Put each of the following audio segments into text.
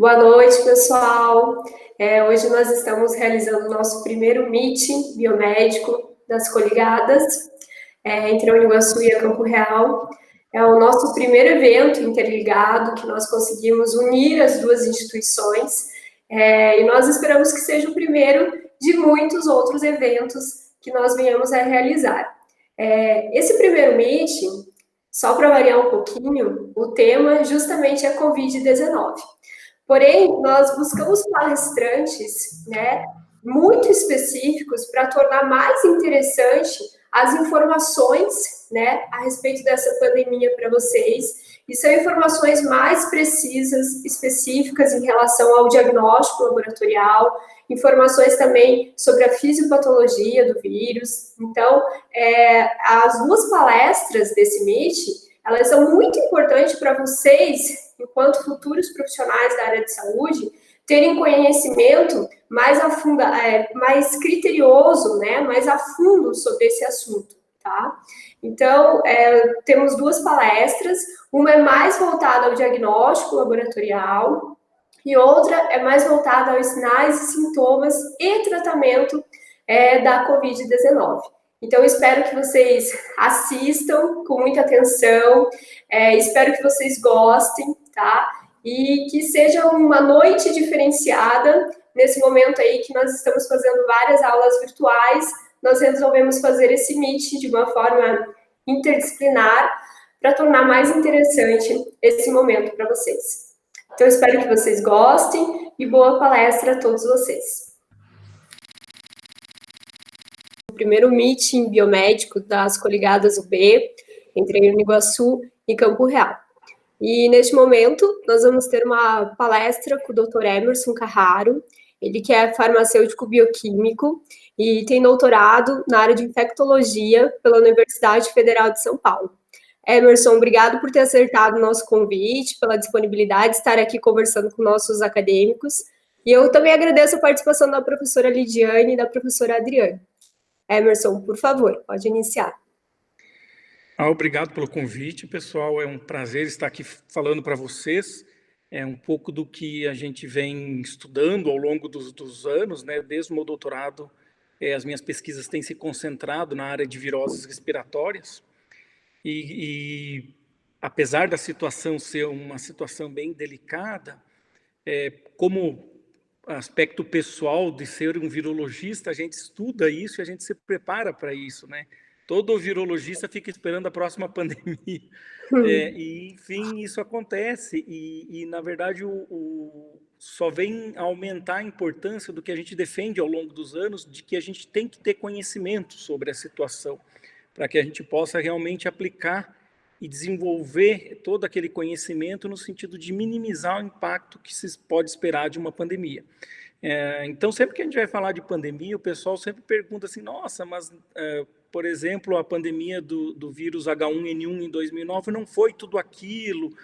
Boa noite, pessoal. Hoje nós estamos realizando o nosso primeiro meeting biomédico das coligadas entre a Uniguaçu e a Campo Real. É o nosso primeiro evento interligado que nós conseguimos unir as duas instituições e nós esperamos que seja o primeiro de muitos outros eventos que nós venhamos a realizar. Esse primeiro meeting, só para variar um pouquinho, o tema justamente é Covid-19. Porém, nós buscamos palestrantes, muito específicos para tornar mais interessante as informações, a respeito dessa pandemia para vocês. E são informações mais precisas, específicas em relação ao diagnóstico laboratorial, informações também sobre a fisiopatologia do vírus. Então, as duas palestras desse meeting, elas são muito importantes para vocês, enquanto futuros profissionais da área de saúde, terem conhecimento mais criterioso, mais a fundo sobre esse assunto, tá? Então, temos duas palestras, uma é mais voltada ao diagnóstico laboratorial e outra é mais voltada aos sinais e sintomas e tratamento da Covid-19. Então, eu espero que vocês assistam com muita atenção, espero que vocês gostem, tá? E que seja uma noite diferenciada. Nesse momento aí que nós estamos fazendo várias aulas virtuais, nós resolvemos fazer esse meet de uma forma interdisciplinar para tornar mais interessante esse momento para vocês. Então, eu espero que vocês gostem e boa palestra a todos vocês. O primeiro meeting biomédico das coligadas UB, entre a Uniguaçu e Campo Real. E, neste momento, nós vamos ter uma palestra com o Dr. Emerson Carraro, ele que é farmacêutico bioquímico e tem doutorado na área de infectologia pela Universidade Federal de São Paulo. Emerson, obrigado por ter acertado o nosso convite, pela disponibilidade de estar aqui conversando com nossos acadêmicos. E eu também agradeço a participação da professora Lidiane e da professora Adriane. Emerson, por favor, pode iniciar. Obrigado pelo convite, pessoal. É um prazer estar aqui falando para vocês. É um pouco do que a gente vem estudando ao longo dos anos, Desde o meu doutorado, as minhas pesquisas têm se concentrado na área de viroses respiratórias. E apesar da situação ser uma situação bem delicada, como aspecto pessoal de ser um virologista, a gente estuda isso e a gente se prepara para isso, Todo virologista fica esperando a próxima pandemia. Enfim, isso acontece. Na verdade, só vem aumentar a importância do que a gente defende ao longo dos anos, de que a gente tem que ter conhecimento sobre a situação, para que a gente possa realmente aplicar e desenvolver todo aquele conhecimento no sentido de minimizar o impacto que se pode esperar de uma pandemia. Então, sempre que a gente vai falar de pandemia, o pessoal sempre pergunta assim, nossa, mas, por exemplo, a pandemia do vírus H1N1 em 2009 não foi tudo aquilo,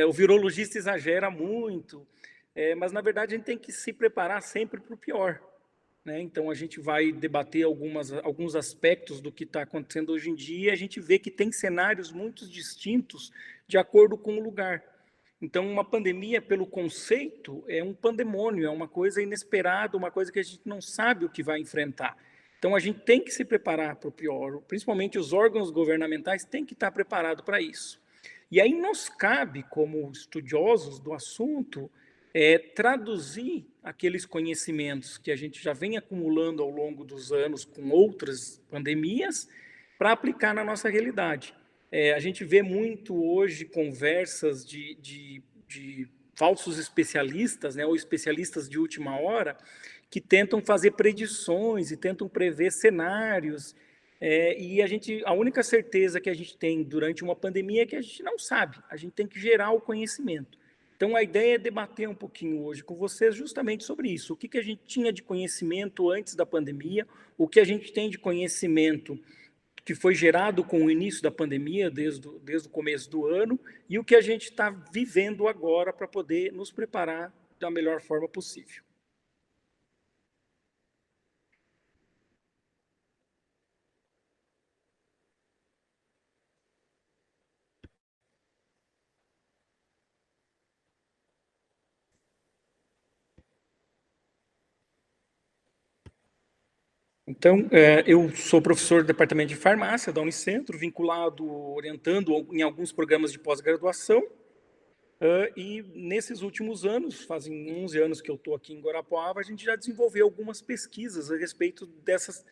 o virologista exagera muito, mas, na verdade, a gente tem que se preparar sempre para o pior. Então, a gente vai debater alguns aspectos do que está acontecendo hoje em dia e a gente vê que tem cenários muito distintos de acordo com o lugar. Então, uma pandemia, pelo conceito, é um pandemônio, é uma coisa inesperada, uma coisa que a gente não sabe o que vai enfrentar. Então, a gente tem que se preparar para o pior, principalmente os órgãos governamentais têm que estar preparados para isso. E aí nos cabe, como estudiosos do assunto, traduzir aqueles conhecimentos que a gente já vem acumulando ao longo dos anos com outras pandemias para aplicar na nossa realidade. A gente vê muito hoje conversas de falsos especialistas, ou especialistas de última hora, que tentam fazer predições e tentam prever cenários, e a única certeza que a gente tem durante uma pandemia é que a gente não sabe, a gente tem que gerar o conhecimento. Então, a ideia é debater um pouquinho hoje com vocês justamente sobre isso. O que a gente tinha de conhecimento antes da pandemia, o que a gente tem de conhecimento que foi gerado com o início da pandemia, desde o começo do ano, e o que a gente está vivendo agora para poder nos preparar da melhor forma possível. Então, eu sou professor do Departamento de Farmácia da Unicentro, vinculado, orientando em alguns programas de pós-graduação, e nesses últimos anos, fazem 11 anos que eu estou aqui em Guarapuava, a gente já desenvolveu algumas pesquisas a respeito dessa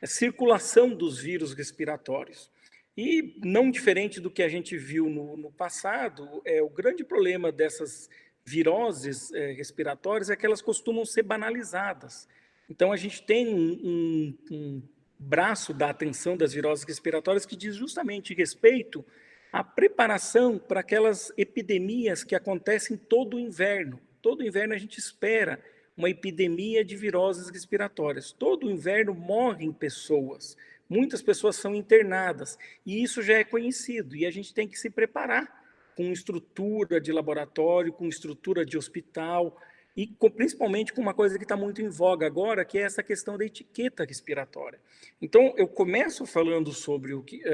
circulação dos vírus respiratórios. E, não diferente do que a gente viu no passado, o grande problema dessas viroses respiratórias é que elas costumam ser banalizadas. Então, a gente tem um braço da atenção das viroses respiratórias que diz justamente respeito à preparação para aquelas epidemias que acontecem todo o inverno. Todo o inverno a gente espera uma epidemia de viroses respiratórias. Todo o inverno morrem pessoas, muitas pessoas são internadas, e isso já é conhecido, e a gente tem que se preparar com estrutura de laboratório, com estrutura de hospital, e principalmente com uma coisa que está muito em voga agora, que é essa questão da etiqueta respiratória. Então, eu começo falando sobre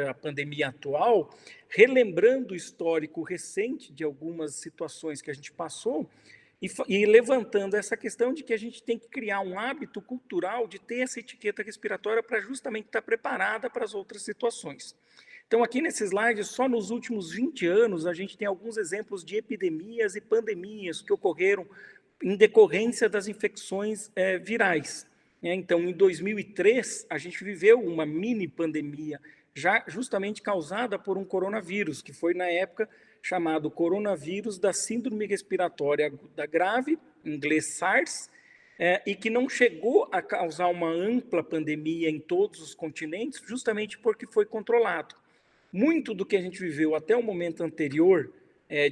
a pandemia atual, relembrando o histórico recente de algumas situações que a gente passou, e levantando essa questão de que a gente tem que criar um hábito cultural de ter essa etiqueta respiratória para justamente estar preparada para as outras situações. Então, aqui nesse slide, só nos últimos 20 anos, a gente tem alguns exemplos de epidemias e pandemias que ocorreram em decorrência das infecções virais. Então, em 2003, a gente viveu uma mini pandemia, já justamente causada por um coronavírus, que foi, na época, chamado coronavírus da síndrome respiratória aguda grave, em inglês SARS, e que não chegou a causar uma ampla pandemia em todos os continentes, justamente porque foi controlado. Muito do que a gente viveu até o momento anterior,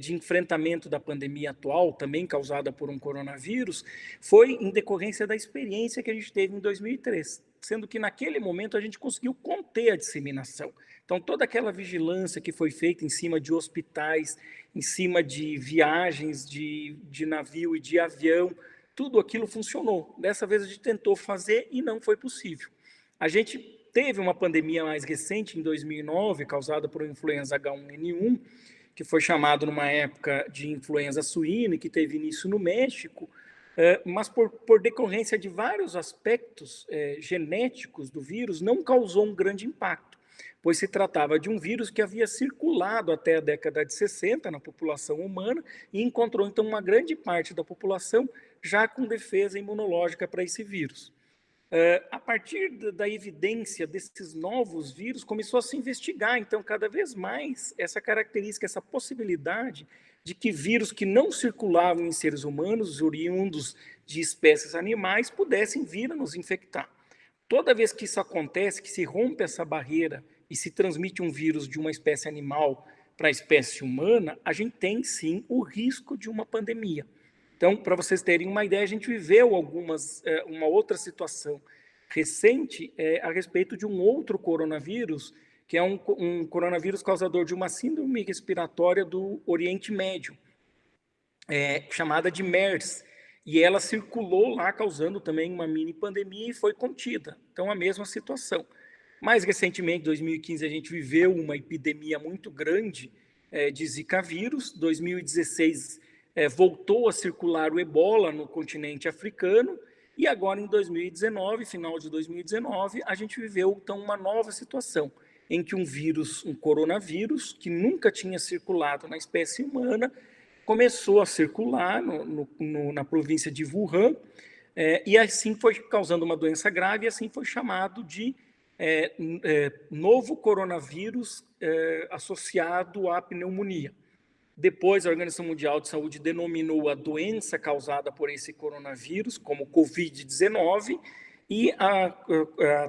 de enfrentamento da pandemia atual, também causada por um coronavírus, foi em decorrência da experiência que a gente teve em 2003, sendo que naquele momento a gente conseguiu conter a disseminação. Então, toda aquela vigilância que foi feita em cima de hospitais, em cima de viagens de navio e de avião, tudo aquilo funcionou. Dessa vez a gente tentou fazer e não foi possível. A gente teve uma pandemia mais recente, em 2009, causada por influenza H1N1, que foi chamado numa época de influenza suína, que teve início no México, mas por decorrência de vários aspectos genéticos do vírus, não causou um grande impacto, pois se tratava de um vírus que havia circulado até a década de 60 na população humana e encontrou, então, uma grande parte da população já com defesa imunológica para esse vírus. A partir da evidência desses novos vírus, começou a se investigar, então, cada vez mais, essa característica, essa possibilidade de que vírus que não circulavam em seres humanos, oriundos de espécies animais, pudessem vir a nos infectar. Toda vez que isso acontece, que se rompe essa barreira e se transmite um vírus de uma espécie animal para a espécie humana, a gente tem, sim, o risco de uma pandemia. Então, para vocês terem uma ideia, a gente viveu uma outra situação recente a respeito de um outro coronavírus, que é um coronavírus causador de uma síndrome respiratória do Oriente Médio, chamada de MERS, e ela circulou lá, causando também uma mini pandemia e foi contida. Então, a mesma situação. Mais recentemente, em 2015, a gente viveu uma epidemia muito grande de Zika vírus. 2016, voltou a circular o ebola no continente africano, e agora em 2019, final de 2019, a gente viveu então uma nova situação, em que um vírus, um coronavírus, que nunca tinha circulado na espécie humana, começou a circular na província de Wuhan, e assim foi causando uma doença grave, e assim foi chamado de novo coronavírus associado à pneumonia. Depois, a Organização Mundial de Saúde denominou a doença causada por esse coronavírus como Covid-19, e a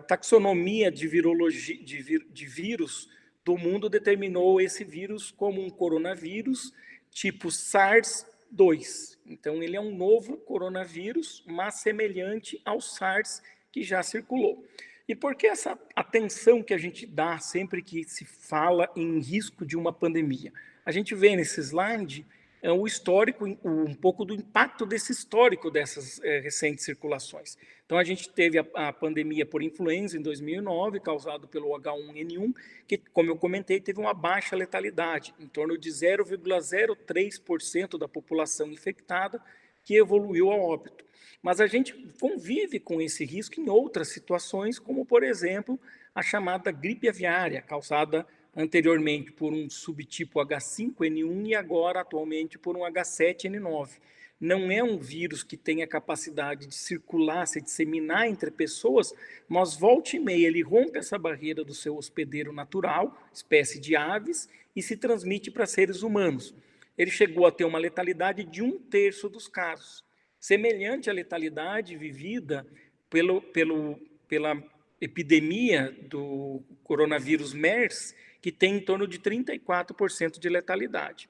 taxonomia de virologia de vírus do mundo determinou esse vírus como um coronavírus tipo SARS-2. Então, ele é um novo coronavírus, mas semelhante ao SARS que já circulou. E por que essa atenção que a gente dá sempre que se fala em risco de uma pandemia? A gente vê nesse slide o histórico, um pouco do impacto desse histórico dessas recentes circulações. Então, a gente teve a pandemia por influenza em 2009, causado pelo H1N1, que, como eu comentei, teve uma baixa letalidade, em torno de 0,03% da população infectada que evoluiu a óbito. Mas a gente convive com esse risco em outras situações, como, por exemplo, a chamada gripe aviária, causada anteriormente por um subtipo H5N1 e agora, atualmente, por um H7N9. Não é um vírus que tem a capacidade de circular, se disseminar entre pessoas, mas volta e meia ele rompe essa barreira do seu hospedeiro natural, espécie de aves, e se transmite para seres humanos. Ele chegou a ter uma letalidade de 1/3 dos casos, semelhante à letalidade vivida pela epidemia do coronavírus MERS, que tem em torno de 34% de letalidade.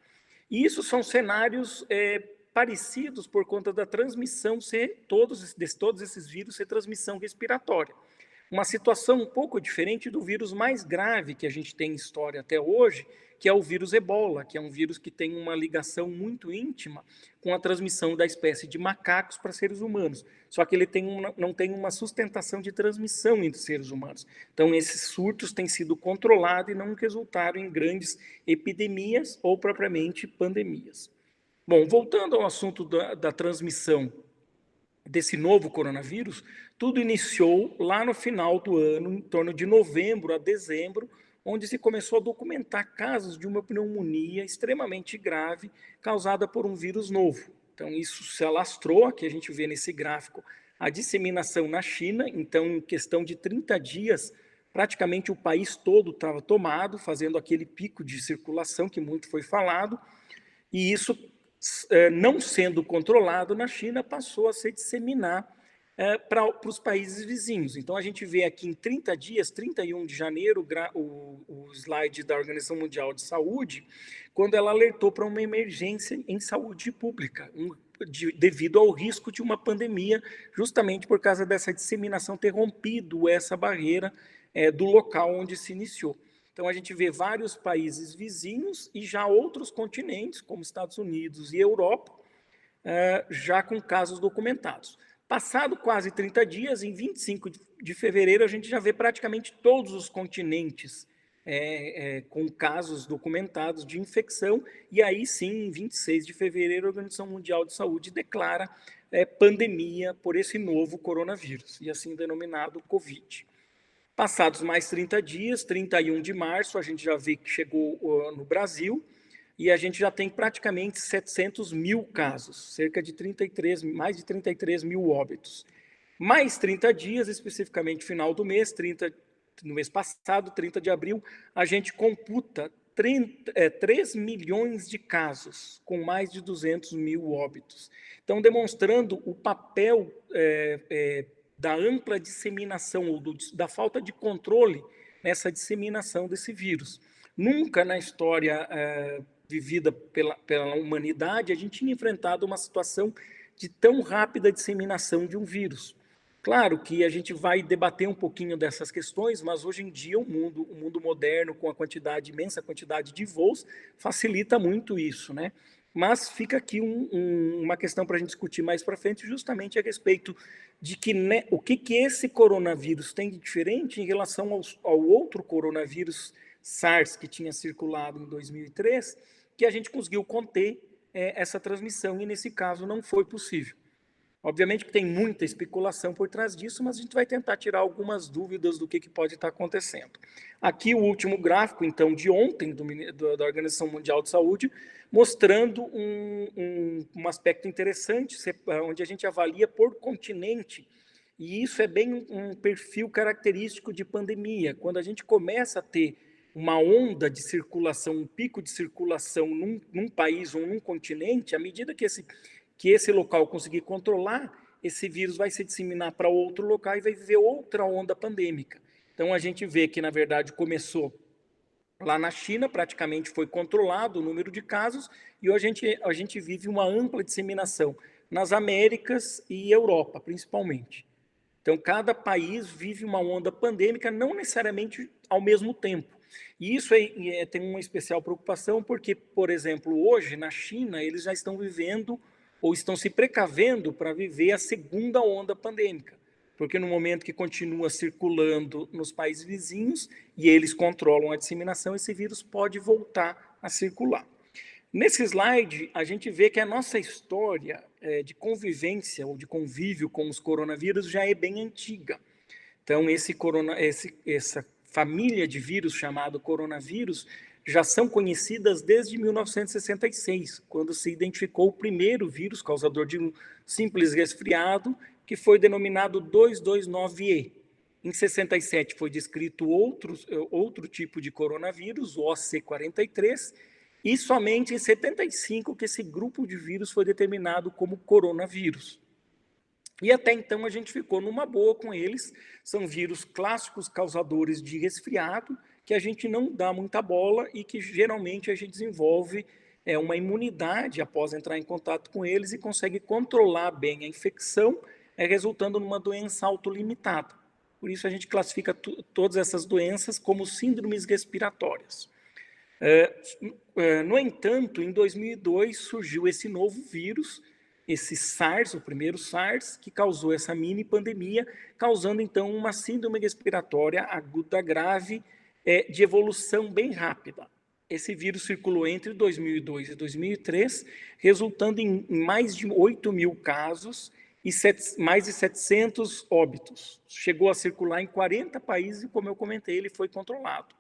E isso são cenários parecidos por conta da transmissão ser, todos esses vírus ser transmissão respiratória. Uma situação um pouco diferente do vírus mais grave que a gente tem em história até hoje, que é o vírus Ebola, que é um vírus que tem uma ligação muito íntima com a transmissão da espécie de macacos para seres humanos. Só que ele não tem uma sustentação de transmissão entre seres humanos. Então, esses surtos têm sido controlados e não resultaram em grandes epidemias ou propriamente pandemias. Bom, voltando ao assunto da transmissão desse novo coronavírus, tudo iniciou lá no final do ano, em torno de novembro a dezembro, onde se começou a documentar casos de uma pneumonia extremamente grave causada por um vírus novo. Então, isso se alastrou, aqui a gente vê nesse gráfico a disseminação na China. Então, em questão de 30 dias, praticamente o país todo estava tomado, fazendo aquele pico de circulação que muito foi falado, e isso, não sendo controlado na China, passou a se disseminar para os países vizinhos. Então, a gente vê aqui em 30 dias, 31 de janeiro, o slide da Organização Mundial de Saúde, quando ela alertou para uma emergência em saúde pública, devido ao risco de uma pandemia, justamente por causa dessa disseminação ter rompido essa barreira do local onde se iniciou. Então, a gente vê vários países vizinhos e já outros continentes, como Estados Unidos e Europa, já com casos documentados. Passado quase 30 dias, em 25 de fevereiro, a gente já vê praticamente todos os continentes com casos documentados de infecção, e aí sim, em 26 de fevereiro, a Organização Mundial de Saúde declara pandemia por esse novo coronavírus, e assim denominado Covid. Passados mais 30 dias, 31 de março, a gente já vê que chegou no Brasil, e a gente já tem praticamente 700 mil casos, mais de 33 mil óbitos. Mais 30 dias, especificamente final do mês, no mês passado, 30 de abril, a gente computa 3 milhões de casos, com mais de 200 mil óbitos. Então, demonstrando o papel da ampla disseminação, ou da falta de controle nessa disseminação desse vírus. Nunca na história vivida pela humanidade a gente tinha enfrentado uma situação de tão rápida disseminação de um vírus. Claro que a gente vai debater um pouquinho dessas questões, mas hoje em dia o mundo moderno, com a imensa quantidade de voos, facilita muito isso, né? Mas fica aqui uma questão para a gente discutir mais para frente, justamente a respeito de o que esse coronavírus tem de diferente em relação ao outro coronavírus SARS que tinha circulado em 2003, que a gente conseguiu conter essa transmissão, e nesse caso não foi possível. Obviamente que tem muita especulação por trás disso, mas a gente vai tentar tirar algumas dúvidas do que pode estar acontecendo. Aqui o último gráfico, então, de ontem, da Organização Mundial de Saúde, mostrando um aspecto interessante, onde a gente avalia por continente, e isso é bem um perfil característico de pandemia. Quando a gente começa a ter uma onda de circulação, um pico de circulação num país ou num continente, à medida que esse local conseguir controlar, esse vírus vai se disseminar para outro local e vai viver outra onda pandêmica. Então, a gente vê que, na verdade, começou lá na China, praticamente foi controlado o número de casos, e hoje a gente vive uma ampla disseminação nas Américas e Europa, principalmente. Então, cada país vive uma onda pandêmica, não necessariamente ao mesmo tempo. E isso tem uma especial preocupação, porque, por exemplo, hoje, na China, eles já estão vivendo ou estão se precavendo para viver a segunda onda pandêmica, porque no momento que continua circulando nos países vizinhos e eles controlam a disseminação, esse vírus pode voltar a circular. Nesse slide, a gente vê que a nossa história de convivência ou de convívio com os coronavírus já é bem antiga. Então, essa família de vírus chamado coronavírus já são conhecidas desde 1966, quando se identificou o primeiro vírus causador de um simples resfriado, que foi denominado 229E. Em 67 foi descrito outro tipo de coronavírus, o OC43, e somente em 75 que esse grupo de vírus foi determinado como coronavírus. E até então a gente ficou numa boa com eles, são vírus clássicos causadores de resfriado, que a gente não dá muita bola e que geralmente a gente desenvolve uma imunidade após entrar em contato com eles e consegue controlar bem a infecção, resultando numa doença autolimitada. Por isso a gente classifica todas essas doenças como síndromes respiratórias. No entanto, em 2002 surgiu esse novo vírus, esse SARS, o primeiro SARS, que causou essa mini pandemia, causando então uma síndrome respiratória aguda grave de evolução bem rápida. Esse vírus circulou entre 2002 e 2003, resultando em mais de 8 mil casos e mais de 700 óbitos. Chegou a circular em 40 países e, como eu comentei, ele foi controlado.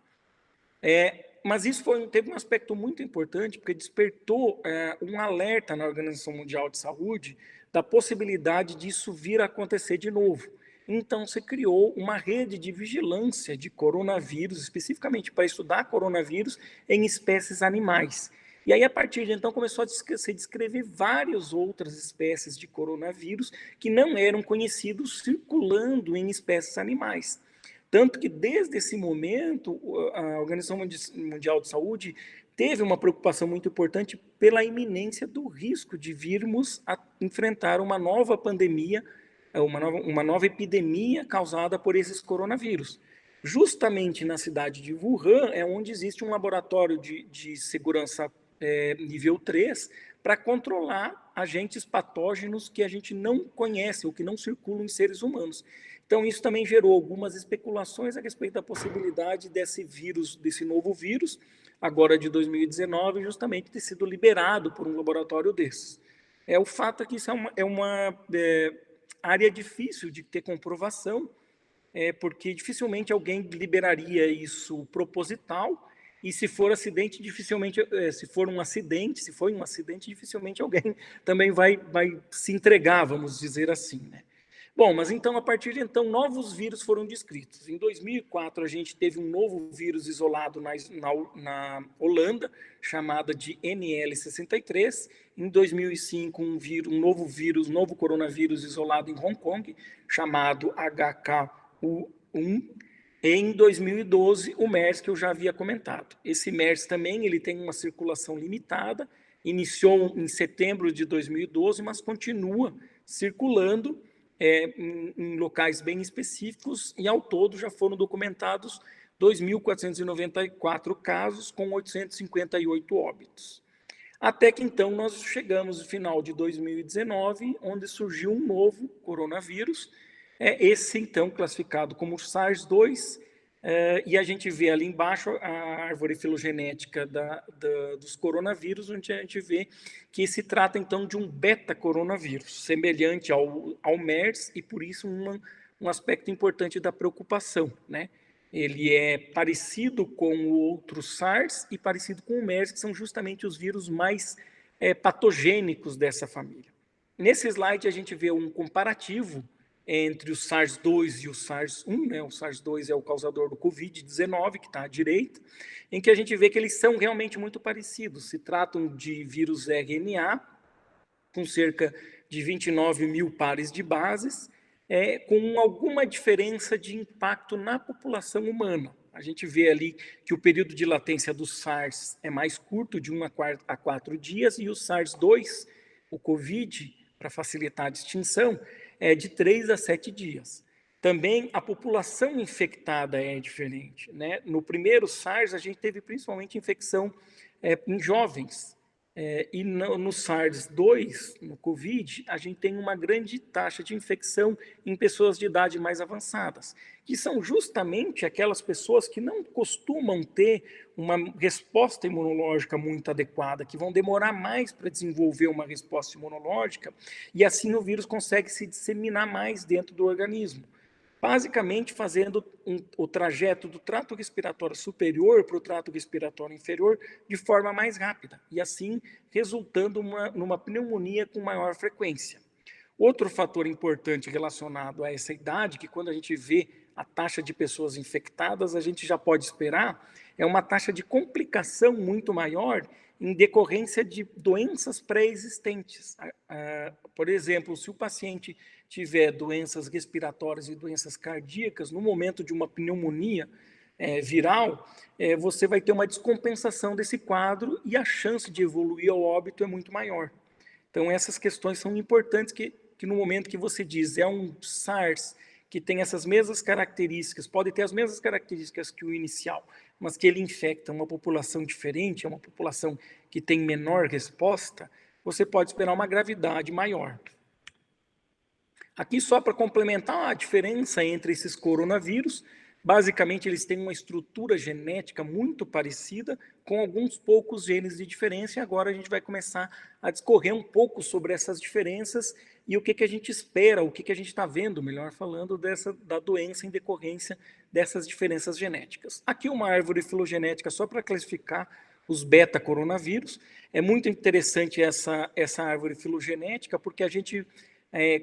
Mas isso teve um aspecto muito importante, porque despertou um alerta na Organização Mundial de Saúde da possibilidade disso vir a acontecer de novo. Então, se criou uma rede de vigilância de coronavírus, especificamente para estudar coronavírus em espécies animais. E aí, a partir de então, começou a se descrever várias outras espécies de coronavírus que não eram conhecidos circulando em espécies animais. Tanto que, desde esse momento, a Organização Mundial de Saúde teve uma preocupação muito importante pela iminência do risco de virmos a enfrentar uma nova pandemia, uma nova epidemia causada por esses coronavírus. Justamente na cidade de Wuhan é onde existe um laboratório de segurança nível 3 para controlar agentes patógenos que a gente não conhece ou que não circulam em seres humanos. Então, isso também gerou algumas especulações a respeito da possibilidade desse novo vírus, agora de 2019, justamente ter sido liberado por um laboratório desses. O fato é que isso é uma área difícil de ter comprovação, porque dificilmente alguém liberaria isso proposital, e se for acidente, dificilmente, se foi um acidente, dificilmente alguém também vai se entregar, vamos dizer assim, né? Bom, mas então, a partir de então, novos vírus foram descritos. Em 2004, a gente teve um novo vírus isolado na Holanda, chamado de NL63. Em 2005, um novo coronavírus isolado em Hong Kong, chamado HK1. Em 2012, o MERS, que eu já havia comentado. Esse MERS também ele tem uma circulação limitada, iniciou em setembro de 2012, mas continua circulando em locais bem específicos, e ao todo já foram documentados 2.494 casos, com 858 óbitos. Até que então nós chegamos no final de 2019, onde surgiu um novo coronavírus, esse então classificado como SARS-2, e a gente vê ali embaixo a árvore filogenética dos coronavírus, onde a gente vê que se trata então de um beta-coronavírus, semelhante ao MERS, e por isso um aspecto importante da preocupação, né? Ele é parecido com o outro SARS e parecido com o MERS, que são justamente os vírus mais patogênicos dessa família. Nesse slide a gente vê um comparativo entre o SARS-2 e o SARS-1, né? O SARS-2 é o causador do Covid-19, que está à direita, em que a gente vê que eles são realmente muito parecidos. Se tratam de vírus RNA, com cerca de 29 mil pares de bases, com alguma diferença de impacto na população humana. A gente vê ali que o período de latência do SARS é mais curto, de 1 a 4 dias, e o SARS-2, o Covid, para facilitar a distinção, é de 3 a 7 dias. Também a população infectada é diferente, né? No primeiro SARS, a gente teve principalmente infecção em jovens, E no SARS-2, no Covid, a gente tem uma grande taxa de infecção em pessoas de idade mais avançadas, que são justamente aquelas pessoas que não costumam ter uma resposta imunológica muito adequada, que vão demorar mais para desenvolver uma resposta imunológica, e assim o vírus consegue se disseminar mais dentro do organismo, basicamente fazendo o trajeto do trato respiratório superior para o trato respiratório inferior de forma mais rápida, e assim resultando numa pneumonia com maior frequência. Outro fator importante relacionado a essa idade, que quando a gente vê a taxa de pessoas infectadas, a gente já pode esperar, é uma taxa de complicação muito maior em decorrência de doenças pré-existentes. Por exemplo, se o paciente tiver doenças respiratórias e doenças cardíacas, no momento de uma pneumonia viral, você vai ter uma descompensação desse quadro e a chance de evoluir ao óbito é muito maior. Então, essas questões são importantes que no momento que você diz é um SARS que tem essas mesmas características, pode ter as mesmas características que o inicial, mas que ele infecta uma população diferente, é uma população que tem menor resposta, você pode esperar uma gravidade maior. Aqui, só para complementar a diferença entre esses coronavírus, basicamente eles têm uma estrutura genética muito parecida, com alguns poucos genes de diferença, e agora a gente vai começar a discorrer um pouco sobre essas diferenças e o que a gente espera, o que a gente está vendo, melhor falando, da doença em decorrência dessas diferenças genéticas. Aqui uma árvore filogenética só para classificar os beta-coronavírus. É muito interessante essa árvore filogenética, porque a gente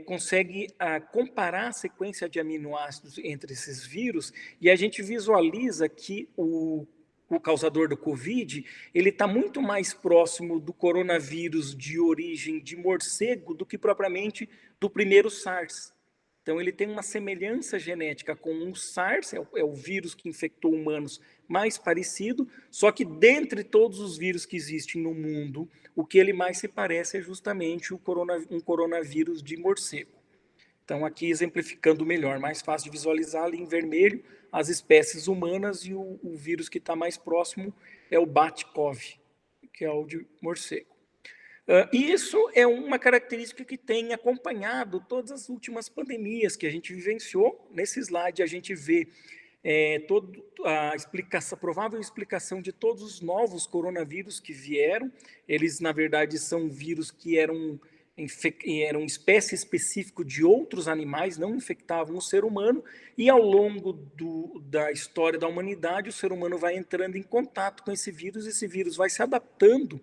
consegue comparar a sequência de aminoácidos entre esses vírus e a gente visualiza que o causador do Covid, ele está muito mais próximo do coronavírus de origem de morcego do que propriamente do primeiro SARS. Então, ele tem uma semelhança genética com o SARS, é o vírus que infectou humanos mais parecido, só que dentre todos os vírus que existem no mundo, o que ele mais se parece é justamente um coronavírus de morcego. Então, aqui exemplificando melhor, mais fácil de visualizar ali em vermelho, as espécies humanas, e o vírus que está mais próximo é o BAT-CoV, que é o de morcego. E isso é uma característica que tem acompanhado todas as últimas pandemias que a gente vivenciou. Nesse slide a gente vê toda a provável explicação de todos os novos coronavírus que vieram. Eles, na verdade, são vírus que eram espécie específica de outros animais, não infectavam o ser humano, e ao longo da história da humanidade, o ser humano vai entrando em contato com esse vírus vai se adaptando,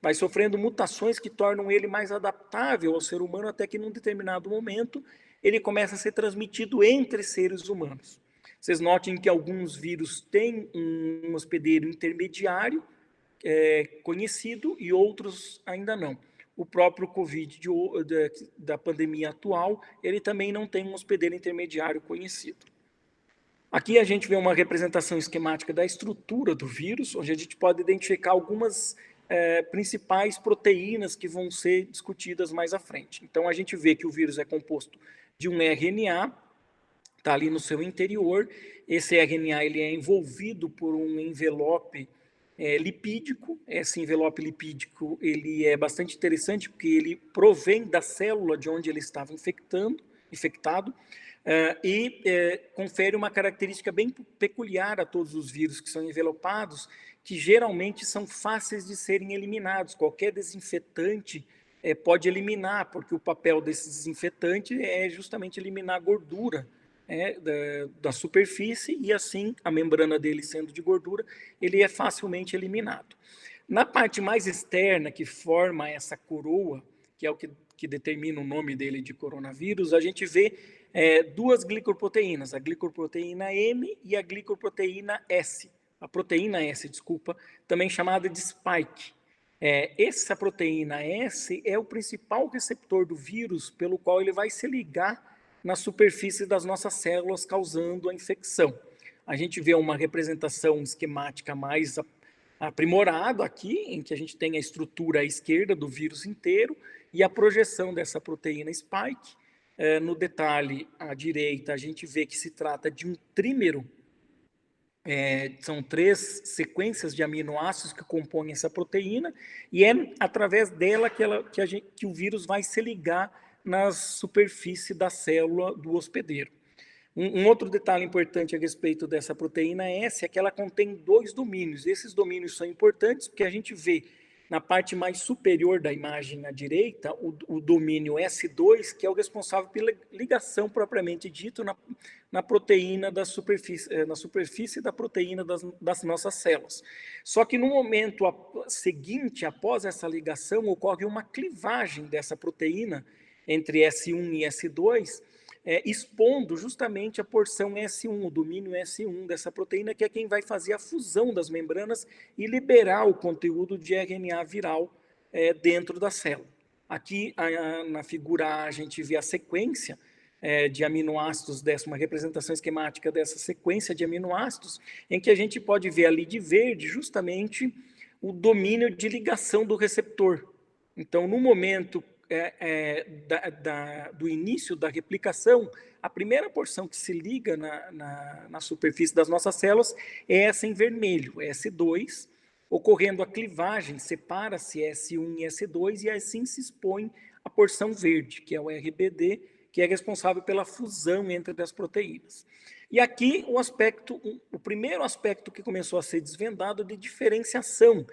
vai sofrendo mutações que tornam ele mais adaptável ao ser humano, até que num determinado momento ele começa a ser transmitido entre seres humanos. Vocês notem que alguns vírus têm um hospedeiro intermediário conhecido e outros ainda não. O próprio Covid da pandemia atual, ele também não tem um hospedeiro intermediário conhecido. Aqui a gente vê uma representação esquemática da estrutura do vírus, onde a gente pode identificar algumas principais proteínas que vão ser discutidas mais à frente. Então, a gente vê que o vírus é composto de um RNA, está ali no seu interior. Esse RNA ele é envolvido por um envelope lipídico. Esse envelope lipídico ele é bastante interessante, porque ele provém da célula de onde ele estava infectado, e confere uma característica bem peculiar a todos os vírus que são envelopados, que geralmente são fáceis de serem eliminados. Qualquer desinfetante pode eliminar, porque o papel desse desinfetante é justamente eliminar a gordura da superfície, e assim, a membrana dele sendo de gordura, ele é facilmente eliminado. Na parte mais externa, que forma essa coroa, que é o que determina o nome dele de coronavírus, a gente vê duas glicoproteínas, a glicoproteína M e a glicoproteína S, a proteína S, desculpa, também chamada de spike. Essa proteína S é o principal receptor do vírus pelo qual ele vai se ligar na superfície das nossas células, causando a infecção. A gente vê uma representação esquemática mais aprimorada aqui, em que a gente tem a estrutura à esquerda do vírus inteiro e a projeção dessa proteína spike. No detalhe à direita, a gente vê que se trata de um trímero São 3 sequências de aminoácidos que compõem essa proteína, e é através dela que o vírus vai se ligar na superfície da célula do hospedeiro. Um outro detalhe importante a respeito dessa proteína S é que ela contém 2 domínios. Esses domínios são importantes porque a gente vê na parte mais superior da imagem à direita o domínio S2, que é o responsável pela ligação propriamente dito na proteína da superfície, na superfície da proteína das nossas células. Só que no momento seguinte, após essa ligação, ocorre uma clivagem dessa proteína entre S1 e S2, expondo justamente a porção S1, o domínio S1 dessa proteína, que é quem vai fazer a fusão das membranas e liberar o conteúdo de RNA viral dentro da célula. Aqui na figura A, a gente vê a sequência de aminoácidos, uma representação esquemática dessa sequência de aminoácidos, em que a gente pode ver ali de verde justamente o domínio de ligação do receptor. Então, no momento do início da replicação, a primeira porção que se liga na superfície das nossas células é essa em vermelho, S2, ocorrendo a clivagem, separa-se S1 e S2 e assim se expõe a porção verde, que é o RBD, que é responsável pela fusão entre as proteínas. E aqui o primeiro aspecto que começou a ser desvendado de diferenciação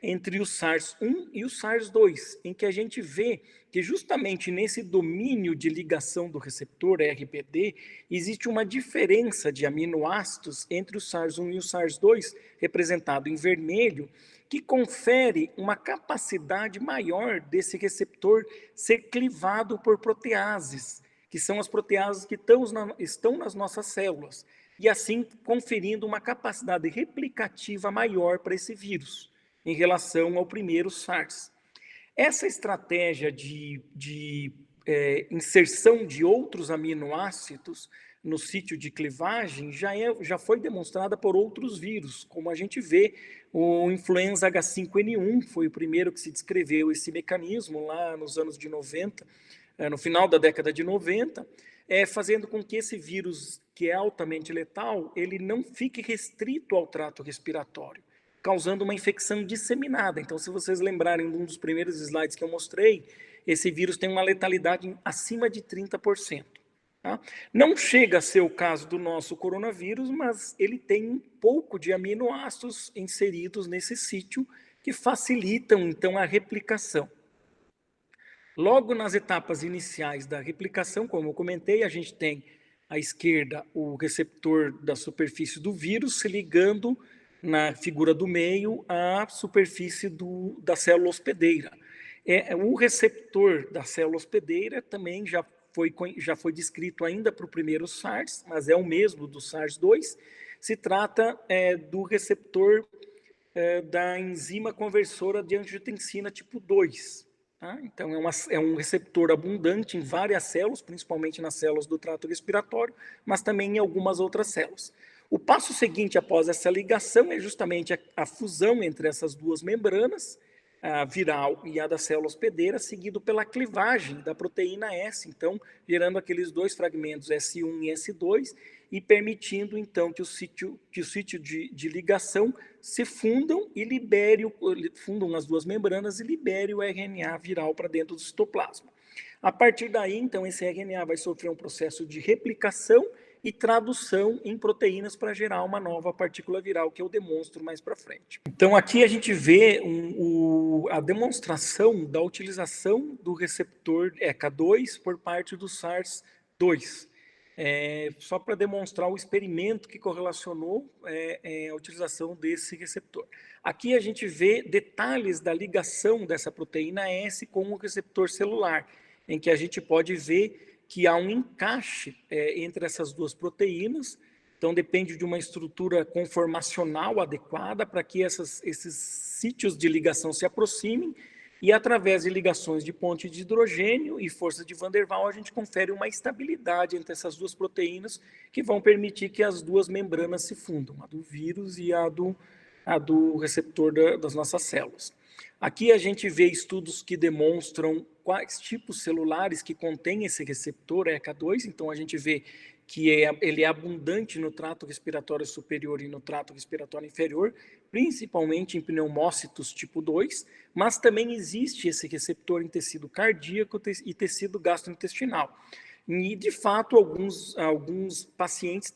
entre o SARS-1 e o SARS-2, em que a gente vê que justamente nesse domínio de ligação do receptor RBD, existe uma diferença de aminoácidos entre o SARS-1 e o SARS-2, representado em vermelho, que confere uma capacidade maior desse receptor ser clivado por proteases, que são as proteases que estão nas nossas células, e assim conferindo uma capacidade replicativa maior para esse vírus em relação ao primeiro SARS. Essa estratégia de inserção de outros aminoácidos no sítio de clivagem já foi demonstrada por outros vírus, como a gente vê, o influenza H5N1 foi o primeiro que se descreveu esse mecanismo lá nos anos de 90, no final da década de 90, fazendo com que esse vírus, que é altamente letal, ele não fique restrito ao trato respiratório, causando uma infecção disseminada. Então, se vocês lembrarem de um dos primeiros slides que eu mostrei, esse vírus tem uma letalidade acima de 30%. Tá? Não chega a ser o caso do nosso coronavírus, mas ele tem um pouco de aminoácidos inseridos nesse sítio que facilitam, então, a replicação. Logo nas etapas iniciais da replicação, como eu comentei, a gente tem à esquerda o receptor da superfície do vírus se ligando na figura do meio, a superfície da célula hospedeira. O receptor da célula hospedeira também já foi descrito ainda para o primeiro SARS, mas é o mesmo do SARS-2. Se trata do receptor da enzima conversora de angiotensina tipo 2. Tá? Então, é um receptor abundante em várias células, principalmente nas células do trato respiratório, mas também em algumas outras células. O passo seguinte após essa ligação é justamente a fusão entre essas duas membranas, a viral e a da célula hospedeira, seguido pela clivagem da proteína S, então, gerando aqueles 2 fragmentos S1 e S2, e permitindo, então, que o sítio de ligação se fundam e fundam as duas membranas e libere o RNA viral para dentro do citoplasma. A partir daí, então, esse RNA vai sofrer um processo de replicação e tradução em proteínas para gerar uma nova partícula viral, que eu demonstro mais para frente. Então, aqui a gente vê a demonstração da utilização do receptor ECA2 por parte do SARS-2. Só para demonstrar o experimento que correlacionou a utilização desse receptor. Aqui a gente vê detalhes da ligação dessa proteína S com o receptor celular, em que a gente pode ver que há um encaixe entre essas duas proteínas, então depende de uma estrutura conformacional adequada para que esses sítios de ligação se aproximem, e através de ligações de ponte de hidrogênio e força de Van der Waals, a gente confere uma estabilidade entre essas duas proteínas que vão permitir que as duas membranas se fundam, a do vírus e a do receptor das nossas células. Aqui a gente vê estudos que demonstram quais tipos celulares que contêm esse receptor ECA2, então a gente vê ele é abundante no trato respiratório superior e no trato respiratório inferior, principalmente em pneumócitos tipo 2, mas também existe esse receptor em tecido cardíaco e tecido gastrointestinal. E, de fato, alguns pacientes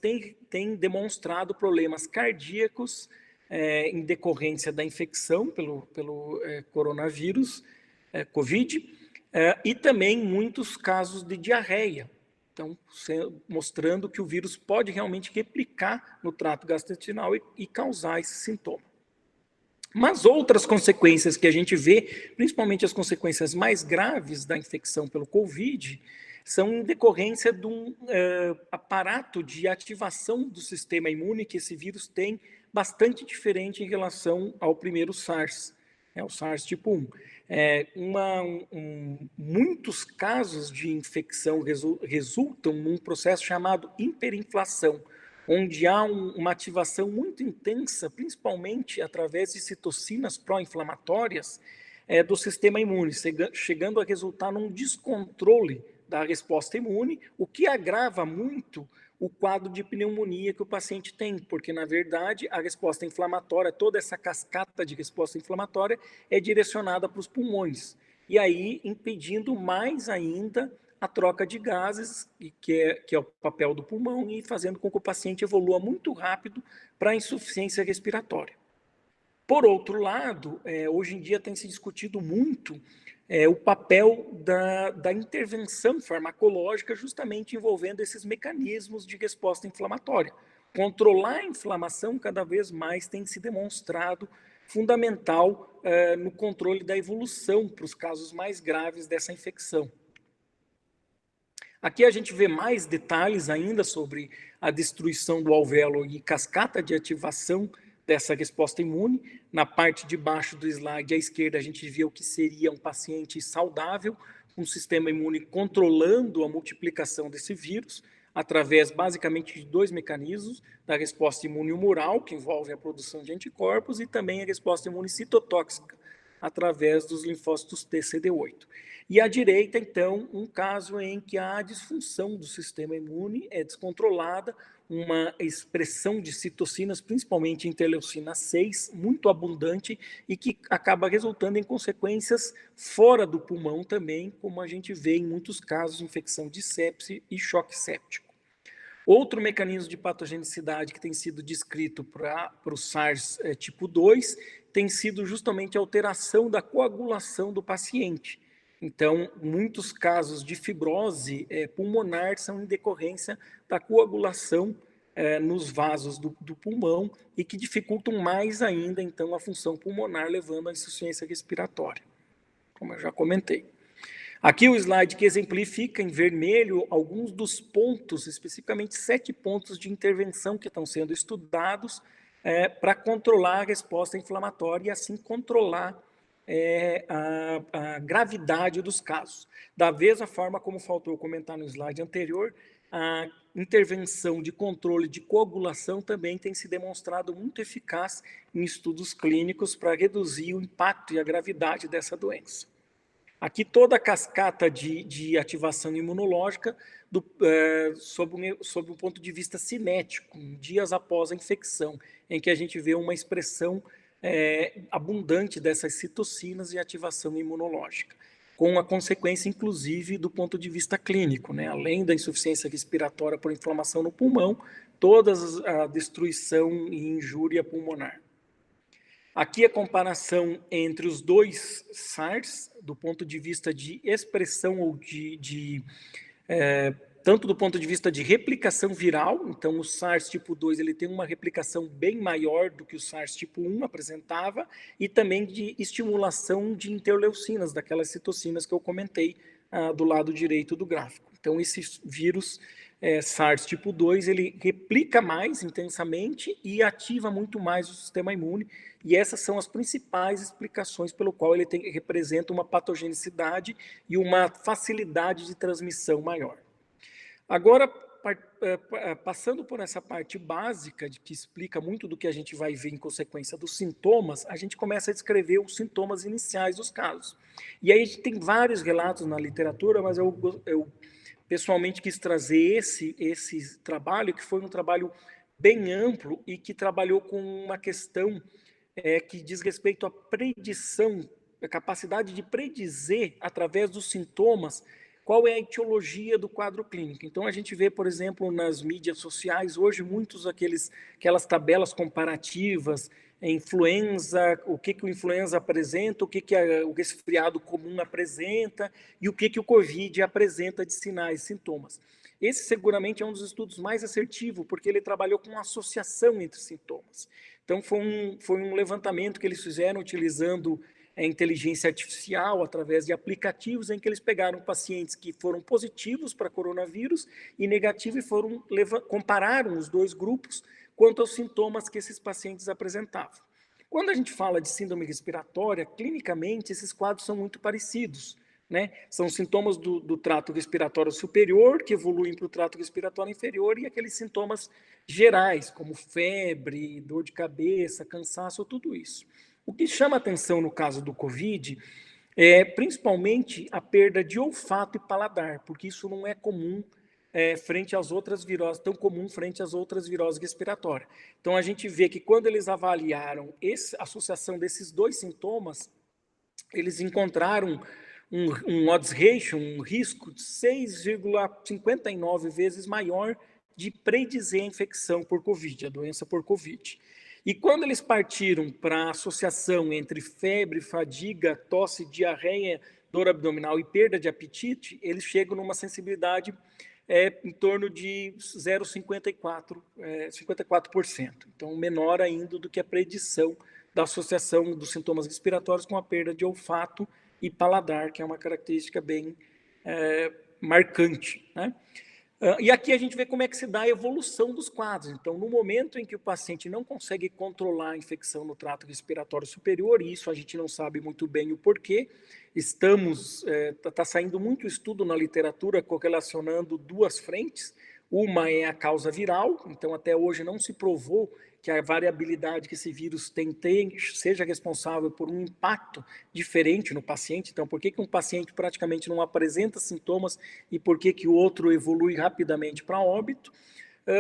têm demonstrado problemas cardíacos em decorrência da infecção pelo coronavírus, COVID, e também muitos casos de diarreia. Então, mostrando que o vírus pode realmente replicar no trato gastrointestinal e causar esse sintoma. Mas outras consequências que a gente vê, principalmente as consequências mais graves da infecção pelo COVID, são em decorrência de um aparato de ativação do sistema imune que esse vírus tem bastante diferente em relação ao primeiro SARS, o SARS tipo 1. Muitos casos de infecção resultam num processo chamado hiperinflação, onde há uma ativação muito intensa, principalmente através de citocinas pró-inflamatórias do sistema imune, chegando a resultar num descontrole da resposta imune, o que agrava muito o quadro de pneumonia que o paciente tem, porque, na verdade, a resposta inflamatória, toda essa cascata de resposta inflamatória é direcionada para os pulmões, e aí impedindo mais ainda a troca de gases, que é o papel do pulmão, e fazendo com que o paciente evolua muito rápido para a insuficiência respiratória. Por outro lado, hoje em dia tem se discutido muito o papel da intervenção farmacológica, justamente envolvendo esses mecanismos de resposta inflamatória. Controlar a inflamação cada vez mais tem se demonstrado fundamental no controle da evolução para os casos mais graves dessa infecção. Aqui a gente vê mais detalhes ainda sobre a destruição do alvéolo e cascata de ativação dessa resposta imune. Na parte de baixo do slide, à esquerda, a gente vê o que seria um paciente saudável, com um sistema imune controlando a multiplicação desse vírus, através basicamente de dois mecanismos, da resposta imune humoral, que envolve a produção de anticorpos, e também a resposta imune citotóxica, através dos linfócitos TCD8. E à direita, então, um caso em que a disfunção do sistema imune é descontrolada, uma expressão de citocinas, principalmente interleucina 6, muito abundante e que acaba resultando em consequências fora do pulmão também, como a gente vê em muitos casos de infecção de sepse e choque séptico. Outro mecanismo de patogenicidade que tem sido descrito para o SARS tipo 2 tem sido justamente a alteração da coagulação do paciente. Então, muitos casos de fibrose pulmonar são em decorrência da coagulação nos vasos do pulmão e que dificultam mais ainda, então, a função pulmonar, levando à insuficiência respiratória, como eu já comentei. Aqui o slide que exemplifica em vermelho alguns dos pontos, especificamente 7 pontos de intervenção que estão sendo estudados para controlar a resposta inflamatória e assim controlar a gravidade dos casos. Da mesma forma como faltou comentar no slide anterior, a intervenção de controle de coagulação também tem se demonstrado muito eficaz em estudos clínicos para reduzir o impacto e a gravidade dessa doença. Aqui toda a cascata de ativação imunológica sob o ponto de vista cinético, dias após a infecção, em que a gente vê uma expressão abundante dessas citocinas e ativação imunológica, com a consequência, inclusive, do ponto de vista clínico, né? Além da insuficiência respiratória por inflamação no pulmão, toda a destruição e injúria pulmonar. Aqui a comparação entre os dois SARS, do ponto de vista de expressão ou tanto do ponto de vista de replicação viral, então o SARS tipo 2 ele tem uma replicação bem maior do que o SARS tipo 1 apresentava, e também de estimulação de interleucinas, daquelas citocinas que eu comentei do lado direito do gráfico. Então esse vírus SARS tipo 2, ele replica mais intensamente e ativa muito mais o sistema imune, e essas são as principais explicações pelo qual ele representa uma patogenicidade e uma facilidade de transmissão maior. Agora, passando por essa parte básica, que explica muito do que a gente vai ver em consequência dos sintomas, a gente começa a descrever os sintomas iniciais dos casos. E aí a gente tem vários relatos na literatura, mas eu pessoalmente quis trazer esse trabalho, que foi um trabalho bem amplo e que trabalhou com uma questão que diz respeito à predição, a capacidade de predizer, através dos sintomas, qual é a etiologia do quadro clínico. Então, a gente vê, por exemplo, nas mídias sociais, hoje, aquelas tabelas comparativas, influenza, o que o influenza apresenta, o que o resfriado comum apresenta e o que o Covid apresenta de sinais, sintomas. Esse seguramente é um dos estudos mais assertivos, porque ele trabalhou com associação entre sintomas. Então, foi um levantamento que eles fizeram utilizando a inteligência artificial, através de aplicativos em que eles pegaram pacientes que foram positivos para coronavírus e negativos e compararam os dois grupos quanto aos sintomas que esses pacientes apresentavam. Quando a gente fala de síndrome respiratória, clinicamente, esses quadros são muito parecidos. Né? São sintomas do trato respiratório superior que evoluem para o trato respiratório inferior e aqueles sintomas gerais, como febre, dor de cabeça, cansaço, tudo isso. O que chama atenção no caso do Covid é principalmente a perda de olfato e paladar, porque isso não é comum frente às outras viroses, tão comum frente às outras viroses respiratórias. Então, a gente vê que quando eles avaliaram a associação desses dois sintomas, eles encontraram um odds ratio, um risco de 6,59 vezes maior de predizer a infecção por Covid, a doença por Covid. E quando eles partiram para a associação entre febre, fadiga, tosse, diarreia, dor abdominal e perda de apetite, eles chegam numa sensibilidade em torno de 0,54%, 54%. Então, menor ainda do que a predição da associação dos sintomas respiratórios com a perda de olfato e paladar, que é uma característica bem marcante. Né? E aqui a gente vê como é que se dá a evolução dos quadros. Então, no momento em que o paciente não consegue controlar a infecção no trato respiratório superior, e isso a gente não sabe muito bem o porquê, está saindo muito estudo na literatura correlacionando duas frentes. Uma é a causa viral, então até hoje não se provou que a variabilidade que esse vírus tem seja responsável por um impacto diferente no paciente. Então, por que um paciente praticamente não apresenta sintomas e por que o outro evolui rapidamente para óbito?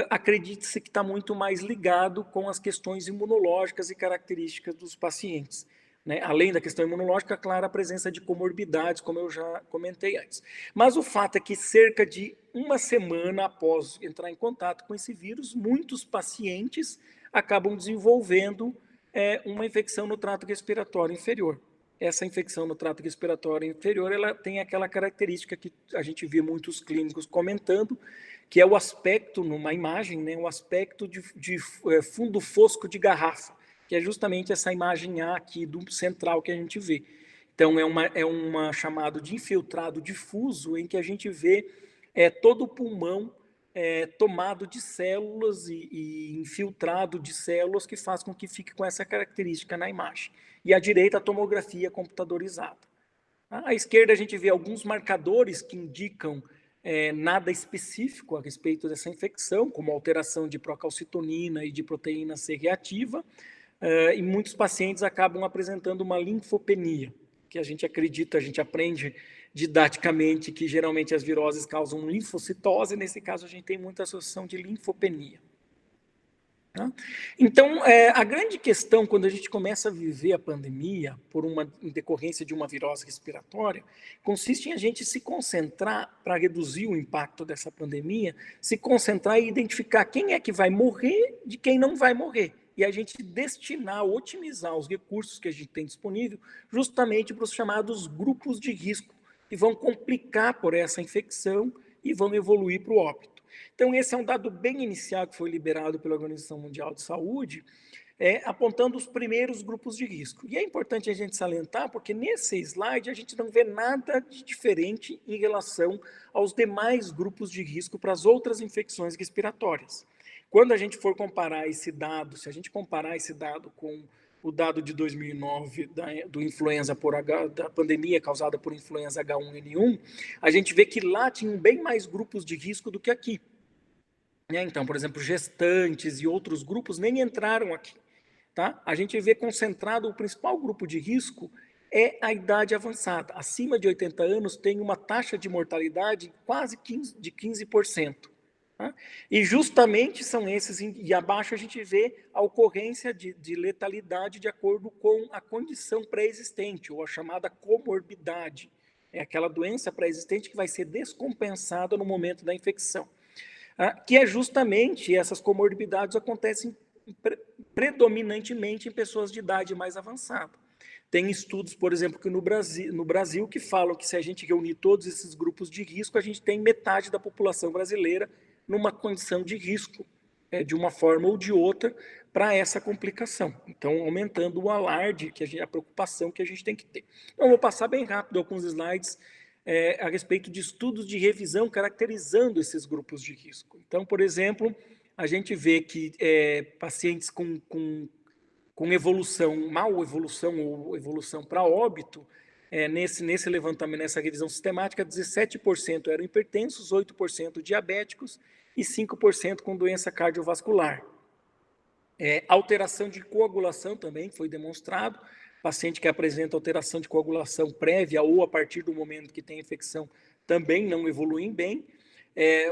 Acredita-se que está muito mais ligado com as questões imunológicas e características dos pacientes. Né? Além da questão imunológica, claro, a presença de comorbidades, como eu já comentei antes. Mas o fato é que cerca de uma semana após entrar em contato com esse vírus, muitos pacientes acabam desenvolvendo uma infecção no trato respiratório inferior. Essa infecção no trato respiratório inferior, ela tem aquela característica que a gente vê muitos clínicos comentando, que é o aspecto, numa imagem, né, o aspecto de fundo fosco de garrafa, que é justamente essa imagem A aqui do central que a gente vê. Então, é uma chamado de infiltrado difuso, em que a gente vê todo o pulmão tomado de células e infiltrado de células, que faz com que fique com essa característica na imagem. E à direita, a tomografia computadorizada. À esquerda, a gente vê alguns marcadores que indicam nada específico a respeito dessa infecção, como alteração de procalcitonina e de proteína C reativa, e muitos pacientes acabam apresentando uma linfopenia, que a gente acredita, a gente aprende didaticamente que geralmente as viroses causam linfocitose, nesse caso a gente tem muita associação de linfopenia. Tá? Então, a grande questão quando a gente começa a viver a pandemia em decorrência de uma virose respiratória, consiste em a gente se concentrar, para reduzir o impacto dessa pandemia, se concentrar e identificar quem é que vai morrer de quem não vai morrer. E a gente destinar, otimizar os recursos que a gente tem disponível justamente para os chamados grupos de risco, que vão complicar por essa infecção e vão evoluir para o óbito. Então, esse é um dado bem inicial que foi liberado pela Organização Mundial de Saúde, apontando os primeiros grupos de risco. E é importante a gente salientar, porque nesse slide a gente não vê nada de diferente em relação aos demais grupos de risco para as outras infecções respiratórias. Quando a gente for comparar esse dado, se a gente comparar esse dado com o dado de 2009 do influenza da pandemia causada por influenza H1N1, a gente vê que lá tinham bem mais grupos de risco do que aqui. Então, por exemplo, gestantes e outros grupos nem entraram aqui. Tá? A gente vê concentrado o principal grupo de risco é a idade avançada. Acima de 80 anos tem uma taxa de mortalidade quase 15%. Tá? E justamente são esses, e abaixo a gente vê a ocorrência de letalidade de acordo com a condição pré-existente, ou a chamada comorbidade. É aquela doença pré-existente que vai ser descompensada no momento da infecção. Que é justamente essas comorbidades acontecem predominantemente em pessoas de idade mais avançada. Tem estudos, por exemplo, que no Brasil que falam que se a gente reunir todos esses grupos de risco, a gente tem metade da população brasileira numa condição de risco, de uma forma ou de outra, para essa complicação. Então, aumentando o alarde, a preocupação que a gente tem que ter. Então, vou passar bem rápido alguns slides a respeito de estudos de revisão caracterizando esses grupos de risco. Então, por exemplo, a gente vê que pacientes com evolução, mal evolução ou evolução para óbito, nesse levantamento, nessa revisão sistemática, 17% eram hipertensos, 8% diabéticos e 5% com doença cardiovascular. Alteração de coagulação também foi demonstrado. Paciente que apresenta alteração de coagulação prévia ou a partir do momento que tem infecção também não evoluem bem.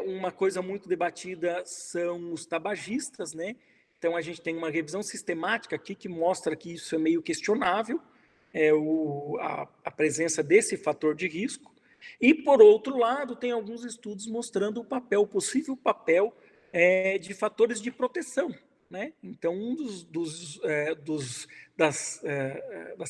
Uma coisa muito debatida são os tabagistas, né? Então, a gente tem uma revisão sistemática aqui que mostra que isso é meio questionável, a presença desse fator de risco. E, por outro lado, tem alguns estudos mostrando o possível papel de fatores de proteção, né? Então, das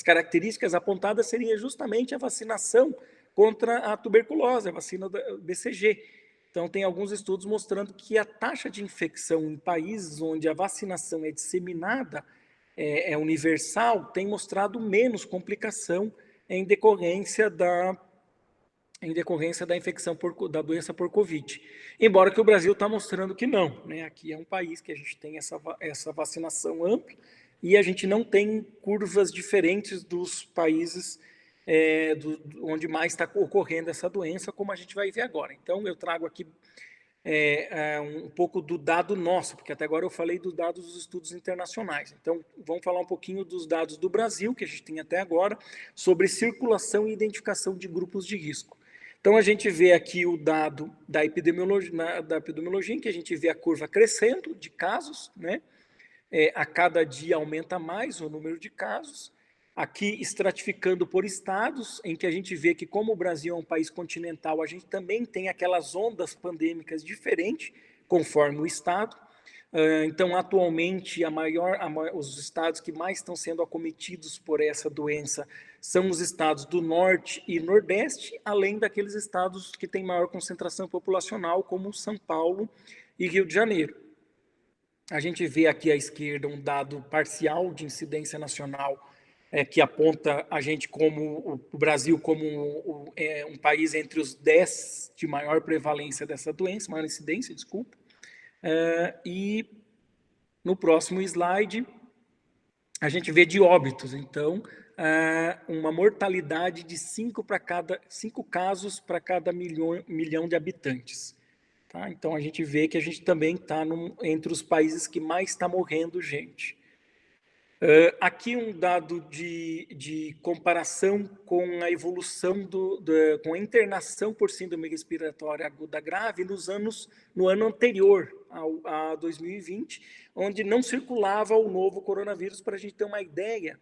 características apontadas seria justamente a vacinação contra a tuberculose, a vacina da BCG. Então, tem alguns estudos mostrando que a taxa de infecção em países onde a vacinação é disseminada, é universal, tem mostrado menos complicação em decorrência da infecção da doença por Covid. Embora que o Brasil está mostrando que não, né? Aqui é um país que a gente tem essa vacinação ampla e a gente não tem curvas diferentes dos países onde mais está ocorrendo essa doença, como a gente vai ver agora. Então, eu trago aqui um pouco do dado nosso, porque até agora eu falei dos dados dos estudos internacionais. Então, vamos falar um pouquinho dos dados do Brasil, que a gente tem até agora, sobre circulação e identificação de grupos de risco. Então, a gente vê aqui o dado da epidemiologia, em que a gente vê a curva crescendo de casos, né? A cada dia aumenta mais o número de casos. Aqui, estratificando por estados, em que a gente vê que, como o Brasil é um país continental, a gente também tem aquelas ondas pandêmicas diferentes, conforme o estado. Então, atualmente, os estados que mais estão sendo acometidos por essa doença são os estados do Norte e Nordeste, além daqueles estados que têm maior concentração populacional, como São Paulo e Rio de Janeiro. A gente vê aqui à esquerda um dado parcial de incidência nacional, que aponta a gente como o Brasil como um país entre os 10 de maior prevalência dessa doença, maior incidência, desculpa. E no próximo slide, a gente vê de óbitos. Então, uma mortalidade de 5 casos para cada milhão de habitantes. Tá? Então, a gente vê que a gente também está entre os países que mais está morrendo gente. Aqui um dado de comparação com a evolução com a internação por síndrome respiratória aguda grave no ano anterior a 2020, onde não circulava o novo coronavírus, para a gente ter uma ideia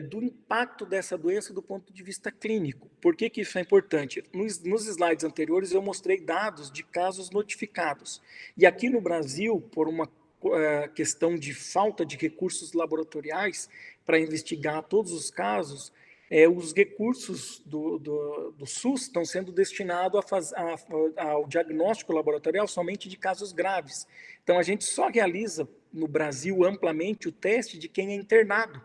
do impacto dessa doença do ponto de vista clínico. Por que isso é importante? Nos slides anteriores eu mostrei dados de casos notificados. E aqui no Brasil, por uma questão de falta de recursos laboratoriais para investigar todos os casos, os recursos do SUS estão sendo destinados ao diagnóstico laboratorial somente de casos graves. Então, a gente só realiza no Brasil amplamente o teste de quem é internado.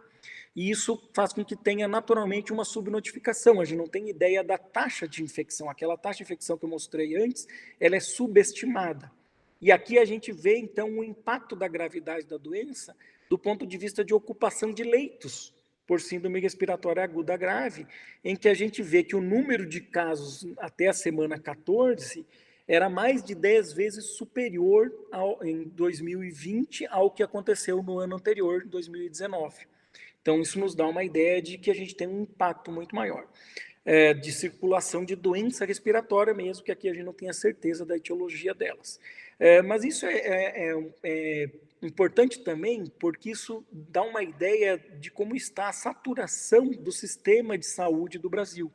E isso faz com que tenha naturalmente uma subnotificação. A gente não tem ideia da taxa de infecção. Aquela taxa de infecção que eu mostrei antes, ela é subestimada. E aqui a gente vê, então, o impacto da gravidade da doença do ponto de vista de ocupação de leitos por síndrome respiratória aguda grave, em que a gente vê que o número de casos até a semana 14 era mais de 10 vezes superior em 2020 ao que aconteceu no ano anterior, em 2019. Então, isso nos dá uma ideia de que a gente tem um impacto muito maior de circulação de doença respiratória mesmo, que aqui a gente não tem a certeza da etiologia delas. Mas isso é importante também, porque isso dá uma ideia de como está a saturação do sistema de saúde do Brasil.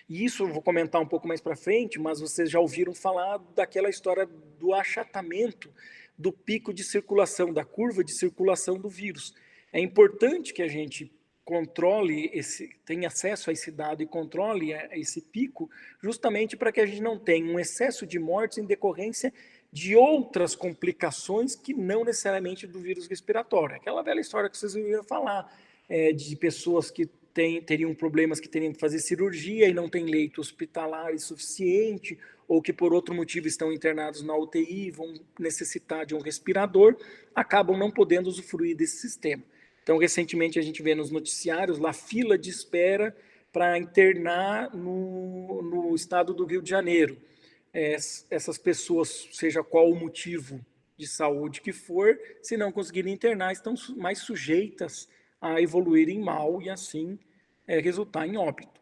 E isso eu vou comentar um pouco mais para frente, mas vocês já ouviram falar daquela história do achatamento do pico de circulação, da curva de circulação do vírus. É importante que a gente controle tenha acesso a esse dado e controle esse pico, justamente para que a gente não tenha um excesso de mortes em decorrência de outras complicações que não necessariamente do vírus respiratório. Aquela velha história que vocês ouviram falar, de pessoas que teriam problemas que teriam que fazer cirurgia e não tem leito hospitalar suficiente, ou que por outro motivo estão internados na UTI, vão necessitar de um respirador, acabam não podendo usufruir desse sistema. Então, recentemente, a gente vê nos noticiários lá fila de espera para internar no estado do Rio de Janeiro. Essas pessoas, seja qual o motivo de saúde que for, se não conseguirem internar, estão mais sujeitas a evoluírem mal e, assim, resultar em óbito.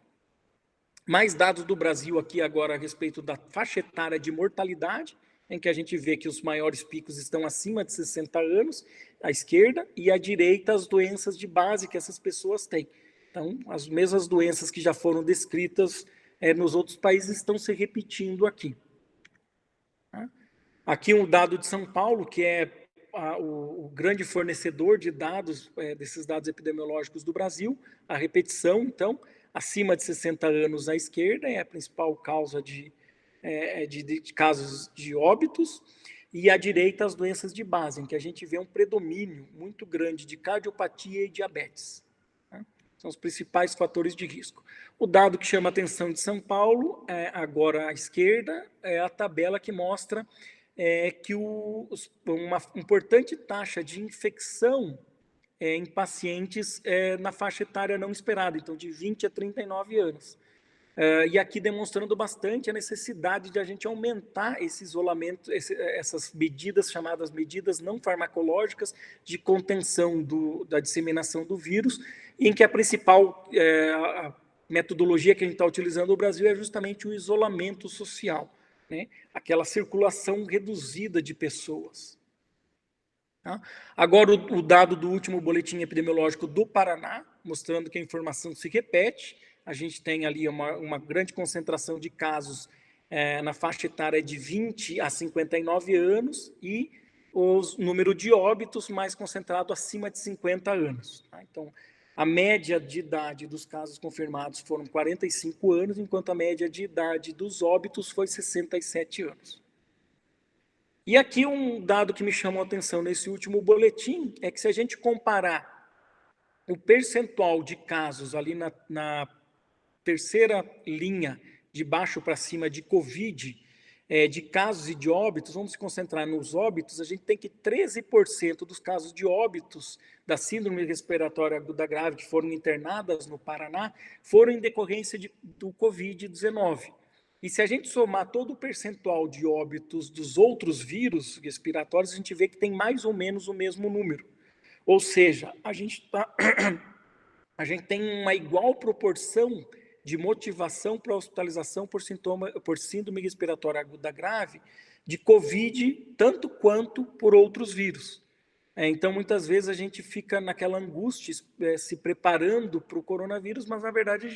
Mais dados do Brasil aqui agora a respeito da faixa etária de mortalidade, em que a gente vê que os maiores picos estão acima de 60 anos, à esquerda, e à direita as doenças de base que essas pessoas têm. Então, as mesmas doenças que já foram descritas nos outros países estão se repetindo aqui. Aqui um dado de São Paulo, que é o grande fornecedor de dados, desses dados epidemiológicos do Brasil, a repetição, então, acima de 60 anos à esquerda, é a principal causa de casos de óbitos, e à direita as doenças de base, em que a gente vê um predomínio muito grande de cardiopatia e diabetes. Né? São os principais fatores de risco. O dado que chama a atenção de São Paulo, agora à esquerda, é a tabela que mostra que uma importante taxa de infecção em pacientes na faixa etária não esperada, então de 20 a 39 anos. E aqui demonstrando bastante a necessidade de a gente aumentar esse isolamento, essas medidas chamadas medidas não farmacológicas de contenção da disseminação do vírus, em que a principal a metodologia que a gente está utilizando no Brasil é justamente o isolamento social, né? Aquela circulação reduzida de pessoas. Tá? Agora, o dado do último boletim epidemiológico do Paraná, mostrando que a informação se repete. A gente tem ali uma grande concentração de casos na faixa etária de 20 a 59 anos e o número de óbitos mais concentrado acima de 50 anos. Tá? Então, a média de idade dos casos confirmados foram 45 anos, enquanto a média de idade dos óbitos foi 67 anos. E aqui um dado que me chamou a atenção nesse último boletim é que se a gente comparar o percentual de casos ali na terceira linha, de baixo para cima, de Covid, de casos e de óbitos, vamos se concentrar nos óbitos, a gente tem que 13% dos casos de óbitos da síndrome respiratória aguda grave que foram internadas no Paraná foram em decorrência do Covid-19. E se a gente somar todo o percentual de óbitos dos outros vírus respiratórios, a gente vê que tem mais ou menos o mesmo número. Ou seja, a gente tem uma igual proporção de motivação para hospitalização por síndrome respiratória aguda grave de Covid, tanto quanto por outros vírus. Então, muitas vezes a gente fica naquela angústia, se preparando para o coronavírus, mas, na verdade,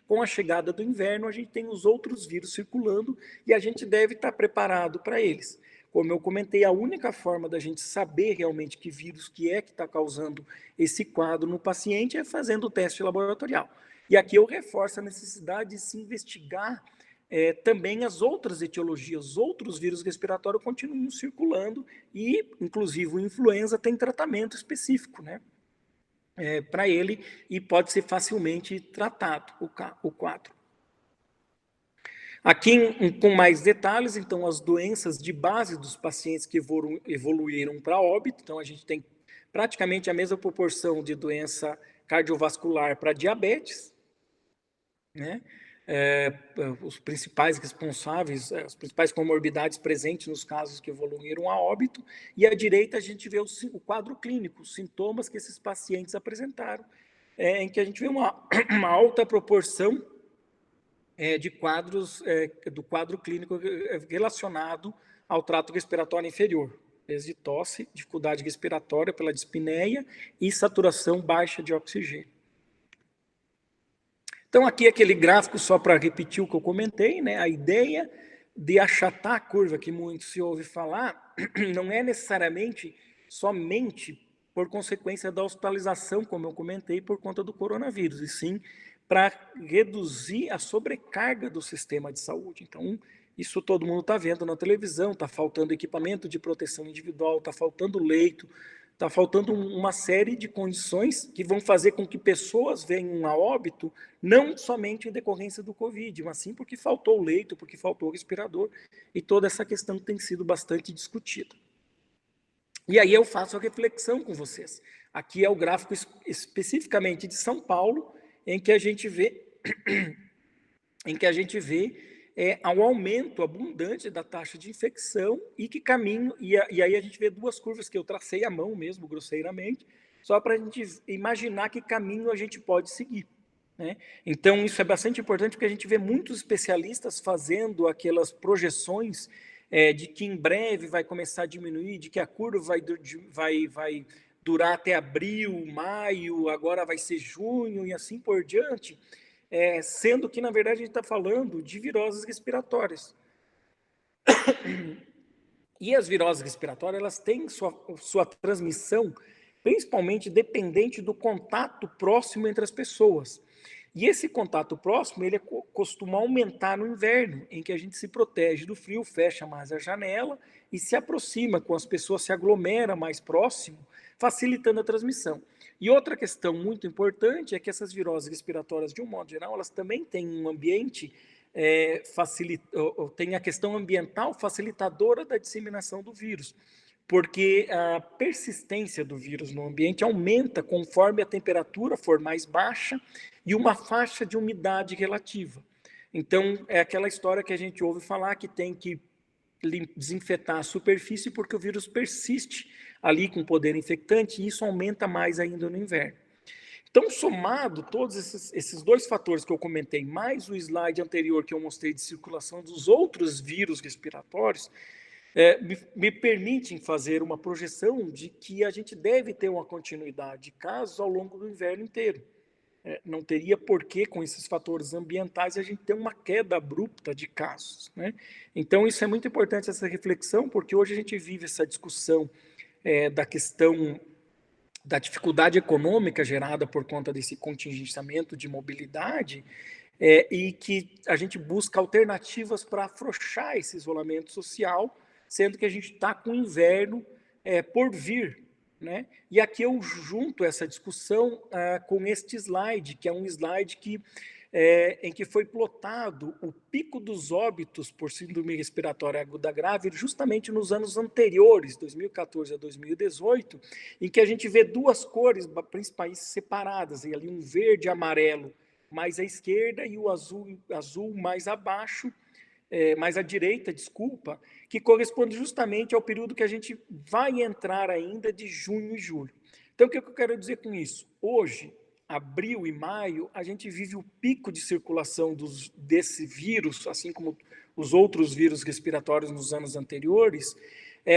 com a chegada do inverno, a gente tem os outros vírus circulando e a gente deve estar preparado para eles. Como eu comentei, a única forma da gente saber realmente que vírus que está causando esse quadro no paciente é fazendo o teste laboratorial. E aqui eu reforço a necessidade de se investigar também as outras etiologias, outros vírus respiratórios continuam circulando e, inclusive, o influenza tem tratamento específico, né, para ele e pode ser facilmente tratado o quadro. Aqui, com mais detalhes, então, as doenças de base dos pacientes que evoluíram para óbito, então a gente tem praticamente a mesma proporção de doença cardiovascular para diabetes, né? Os principais responsáveis, as principais comorbidades presentes nos casos que evoluíram a óbito, e à direita a gente vê o quadro clínico, os sintomas que esses pacientes apresentaram, em que a gente vê uma alta proporção de quadros, do quadro clínico relacionado ao trato respiratório inferior, desde tosse, dificuldade respiratória pela dispneia e saturação baixa de oxigênio. Então, aqui aquele gráfico, só para repetir o que eu comentei, né? A ideia de achatar a curva, que muito se ouve falar, não é necessariamente somente por consequência da hospitalização, como eu comentei, por conta do coronavírus, e sim para reduzir a sobrecarga do sistema de saúde. Então, isso todo mundo está vendo na televisão, está faltando equipamento de proteção individual, está faltando leito, está faltando uma série de condições que vão fazer com que pessoas venham a óbito, não somente em decorrência do Covid, mas sim porque faltou leito, porque faltou respirador, e toda essa questão tem sido bastante discutida. E aí eu faço a reflexão com vocês. Aqui é o gráfico especificamente de São Paulo, em que a gente vê ao aumento abundante da taxa de infecção e que caminho, e aí a gente vê duas curvas que eu tracei à mão mesmo, grosseiramente, só para a gente imaginar que caminho a gente pode seguir, né? Então, isso é bastante importante, porque a gente vê muitos especialistas fazendo aquelas projeções de que em breve vai começar a diminuir, de que a curva vai durar até abril, maio, agora vai ser junho e assim por diante, sendo que, na verdade, a gente está falando de viroses respiratórias. E as viroses respiratórias, elas têm sua transmissão, principalmente dependente do contato próximo entre as pessoas. E esse contato próximo, ele costuma aumentar no inverno, em que a gente se protege do frio, fecha mais a janela e se aproxima com as pessoas, se aglomera mais próximo, facilitando a transmissão. E outra questão muito importante é que essas viroses respiratórias, de um modo geral, elas também têm um ambiente, tem a questão ambiental facilitadora da disseminação do vírus, porque a persistência do vírus no ambiente aumenta conforme a temperatura for mais baixa e uma faixa de umidade relativa. Então, é aquela história que a gente ouve falar que tem que desinfetar a superfície porque o vírus persiste ali com poder infectante e isso aumenta mais ainda no inverno. Então, somado todos esses dois fatores que eu comentei, mais o slide anterior que eu mostrei de circulação dos outros vírus respiratórios, me permitem fazer uma projeção de que a gente deve ter uma continuidade de casos ao longo do inverno inteiro. Não teria porquê, com esses fatores ambientais, a gente ter uma queda abrupta de casos, né? Então, isso é muito importante, essa reflexão, porque hoje a gente vive essa discussão da questão da dificuldade econômica gerada por conta desse contingenciamento de mobilidade, e que a gente busca alternativas para afrouxar esse isolamento social, sendo que a gente está com o inverno por vir, né? E aqui eu junto essa discussão com este slide, que é um slide em que foi plotado o pico dos óbitos por síndrome respiratória aguda grave justamente nos anos anteriores, 2014 a 2018, em que a gente vê duas cores principais separadas, e ali um verde e amarelo mais à esquerda e o azul mais abaixo, mais à direita, desculpa, que corresponde justamente ao período que a gente vai entrar ainda de junho e julho. Então, o que eu quero dizer com isso? Hoje, abril e maio, a gente vive o pico de circulação desse vírus, assim como os outros vírus respiratórios nos anos anteriores,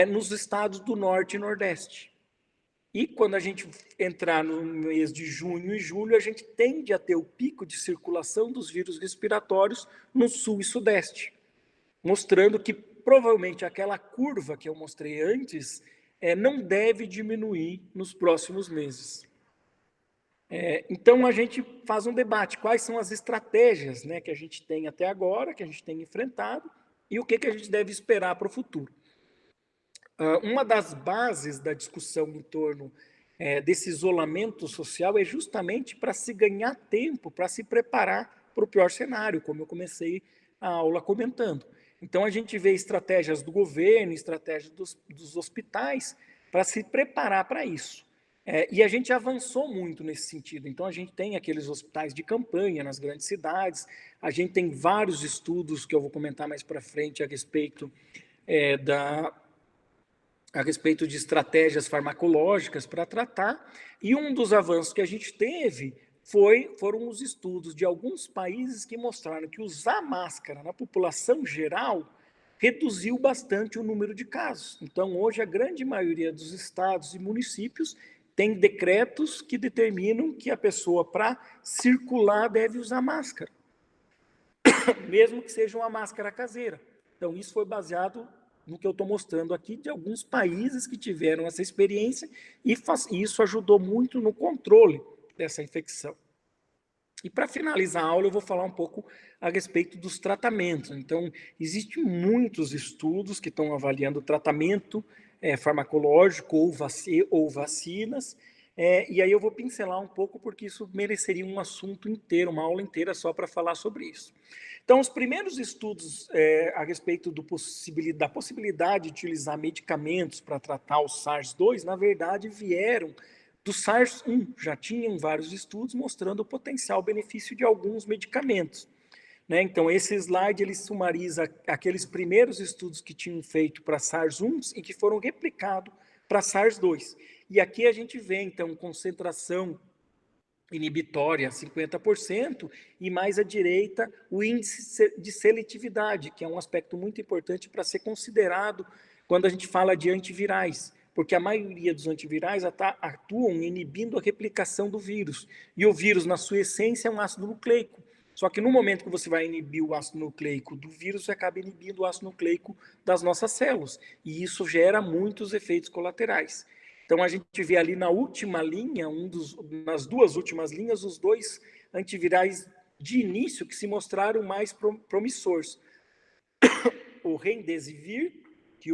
nos estados do Norte e Nordeste. E quando a gente entrar no mês de junho e julho, a gente tende a ter o pico de circulação dos vírus respiratórios no Sul e Sudeste, mostrando que provavelmente aquela curva que eu mostrei antes não deve diminuir nos próximos meses. Então, a gente faz um debate, quais são as estratégias, né, que a gente tem até agora, que a gente tem enfrentado, e o que a gente deve esperar para o futuro. Uma das bases da discussão em torno desse isolamento social é justamente para se ganhar tempo, para se preparar para o pior cenário, como eu comecei a aula comentando. Então, a gente vê estratégias do governo, estratégias dos hospitais para se preparar para isso. E a gente avançou muito nesse sentido. Então, a gente tem aqueles hospitais de campanha nas grandes cidades, a gente tem vários estudos que eu vou comentar mais para frente a respeito de estratégias farmacológicas para tratar, e um dos avanços que a gente teve foram os estudos de alguns países que mostraram que usar máscara na população geral reduziu bastante o número de casos. Então, hoje, a grande maioria dos estados e municípios tem decretos que determinam que a pessoa, para circular, deve usar máscara, mesmo que seja uma máscara caseira. Então, isso foi baseado no que eu estou mostrando aqui, de alguns países que tiveram essa experiência, e isso ajudou muito no controle dessa infecção. E para finalizar a aula, eu vou falar um pouco a respeito dos tratamentos. Então, existem muitos estudos que estão avaliando o tratamento farmacológico ou vacinas, e aí eu vou pincelar um pouco, porque isso mereceria um assunto inteiro, uma aula inteira só para falar sobre isso. Então, os primeiros estudos a respeito da possibilidade de utilizar medicamentos para tratar o SARS-2, na verdade, vieram do SARS-1. Já tinham vários estudos mostrando o potencial benefício de alguns medicamentos, né? Então, esse slide ele sumariza aqueles primeiros estudos que tinham feito para SARS-1 e que foram replicados para SARS-2. E aqui a gente vê, então, concentração inibitória 50%, e mais à direita o índice de seletividade, que é um aspecto muito importante para ser considerado quando a gente fala de antivirais, porque a maioria dos antivirais atuam inibindo a replicação do vírus, e o vírus, na sua essência, é um ácido nucleico. Só que no momento que você vai inibir o ácido nucleico do vírus, você acaba inibindo o ácido nucleico das nossas células, e isso gera muitos efeitos colaterais. Então, a gente vê ali na última linha, nas duas últimas linhas, os dois antivirais de início que se mostraram mais promissores. O Remdesivir, que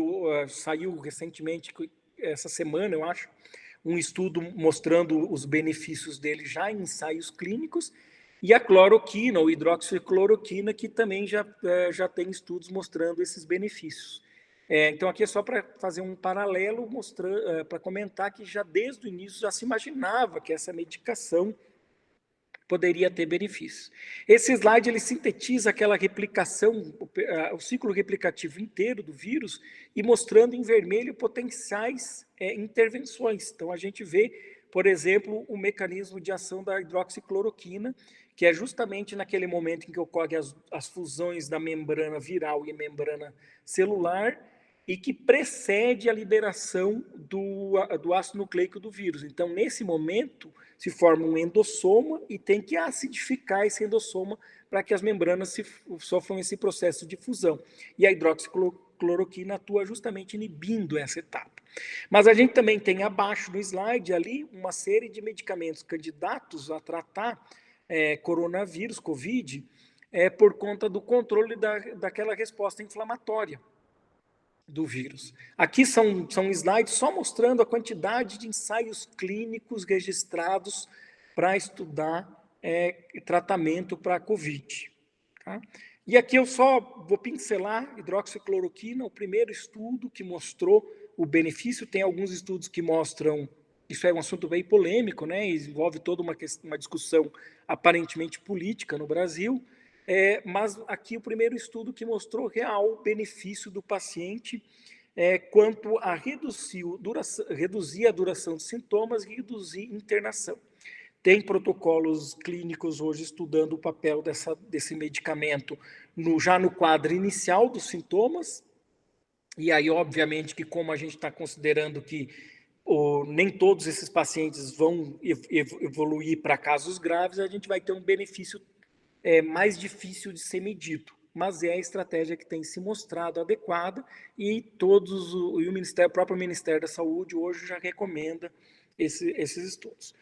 saiu recentemente, essa semana, eu acho, um estudo mostrando os benefícios dele já em ensaios clínicos, e a cloroquina, ou hidroxicloroquina, que também já tem estudos mostrando esses benefícios. Então, aqui é só para fazer um paralelo, para comentar que já desde o início já se imaginava que essa medicação poderia ter benefícios. Esse slide ele sintetiza aquela replicação, o ciclo replicativo inteiro do vírus, e mostrando em vermelho potenciais intervenções. Então, a gente vê, por exemplo, o mecanismo de ação da hidroxicloroquina, que é justamente naquele momento em que ocorrem as fusões da membrana viral e membrana celular, e que precede a liberação do ácido nucleico do vírus. Então, nesse momento, se forma um endossoma e tem que acidificar esse endossoma para que as membranas sofram esse processo de fusão. E a hidroxicloroquina atua justamente inibindo essa etapa. Mas a gente também tem abaixo no slide ali uma série de medicamentos candidatos a tratar coronavírus, Covid, por conta do controle daquela resposta inflamatória do vírus. Aqui são slides só mostrando a quantidade de ensaios clínicos registrados para estudar tratamento para a Covid. Tá? E aqui eu só vou pincelar hidroxicloroquina, o primeiro estudo que mostrou o benefício. Tem alguns estudos que mostram, isso é um assunto bem polêmico, né? Envolve toda uma discussão aparentemente política no Brasil, mas aqui o primeiro estudo que mostrou real benefício do paciente quanto a reduzir a duração de sintomas e reduzir internação. Tem protocolos clínicos hoje estudando o papel desse medicamento já no quadro inicial dos sintomas, e aí, obviamente, que como a gente está considerando que nem todos esses pacientes vão evoluir para casos graves, a gente vai ter um benefício mais difícil de ser medido, mas é a estratégia que tem se mostrado adequada, e o próprio Ministério da Saúde hoje já recomenda esses estudos.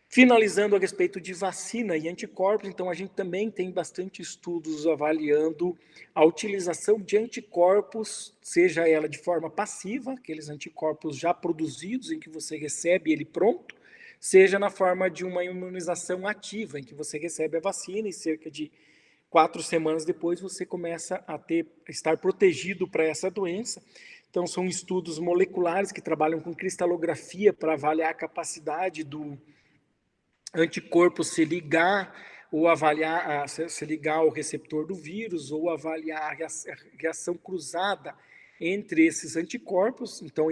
Finalizando a respeito de vacina e anticorpos, então a gente também tem bastante estudos avaliando a utilização de anticorpos, seja ela de forma passiva, aqueles anticorpos já produzidos em que você recebe ele pronto, seja na forma de uma imunização ativa, em que você recebe a vacina e cerca de 4 semanas depois você começa a estar protegido para essa doença. Então são estudos moleculares que trabalham com cristalografia para avaliar a capacidade do anticorpo se ligar ou avaliar, se ligar ao receptor do vírus, ou avaliar a reação cruzada entre esses anticorpos. Então,